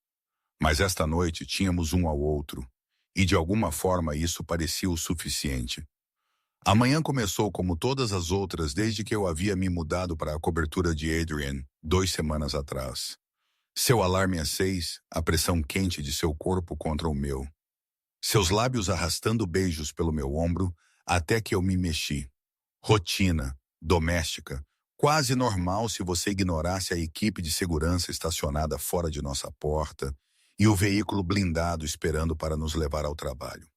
Mas esta noite tínhamos um ao outro, e de alguma forma isso parecia o suficiente. A manhã começou como todas as outras desde que eu havia me mudado para a cobertura de Adrian 2 semanas atrás. Seu alarme às 6, a pressão quente de seu corpo contra o meu. Seus lábios arrastando beijos pelo meu ombro até que eu me mexi. Rotina, doméstica, quase normal se você ignorasse a equipe de segurança estacionada fora de nossa porta e o veículo blindado esperando para nos levar ao trabalho.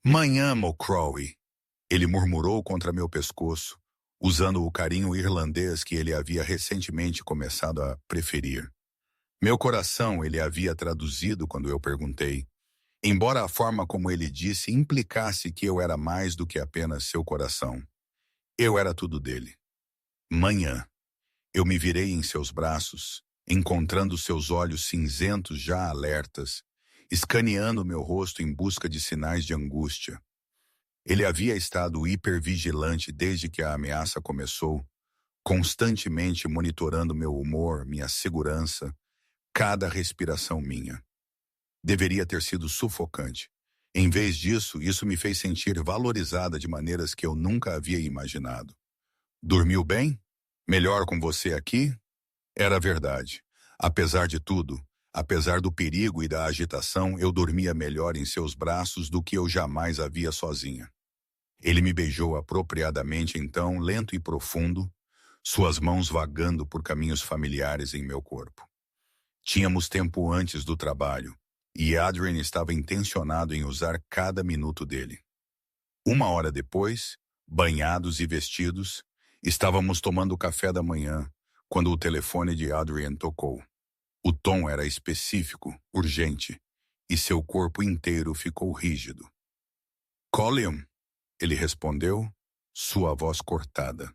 Manhã, McCrory, ele murmurou contra meu pescoço, usando o carinho irlandês que ele havia recentemente começado a preferir. Meu coração ele havia traduzido quando eu perguntei, embora a forma como ele disse implicasse que eu era mais do que apenas seu coração. Eu era tudo dele. Manhã. Eu me virei em seus braços, encontrando seus olhos cinzentos já alertas, escaneando meu rosto em busca de sinais de angústia. Ele havia estado hipervigilante desde que a ameaça começou, constantemente monitorando meu humor, minha segurança, cada respiração minha. Deveria ter sido sufocante. Em vez disso, isso me fez sentir valorizada de maneiras que eu nunca havia imaginado. Dormiu bem? Melhor com você aqui? Era verdade. Apesar de tudo, apesar do perigo e da agitação, eu dormia melhor em seus braços do que eu jamais havia sozinha. Ele me beijou apropriadamente então, lento e profundo, suas mãos vagando por caminhos familiares em meu corpo. Tínhamos tempo antes do trabalho, e Adrian estava intencionado em usar cada minuto dele. 1 hora depois, banhados e vestidos, estávamos tomando café da manhã, quando o telefone de Adrian tocou. O tom era específico, urgente, e seu corpo inteiro ficou rígido. Colin, ele respondeu, sua voz cortada.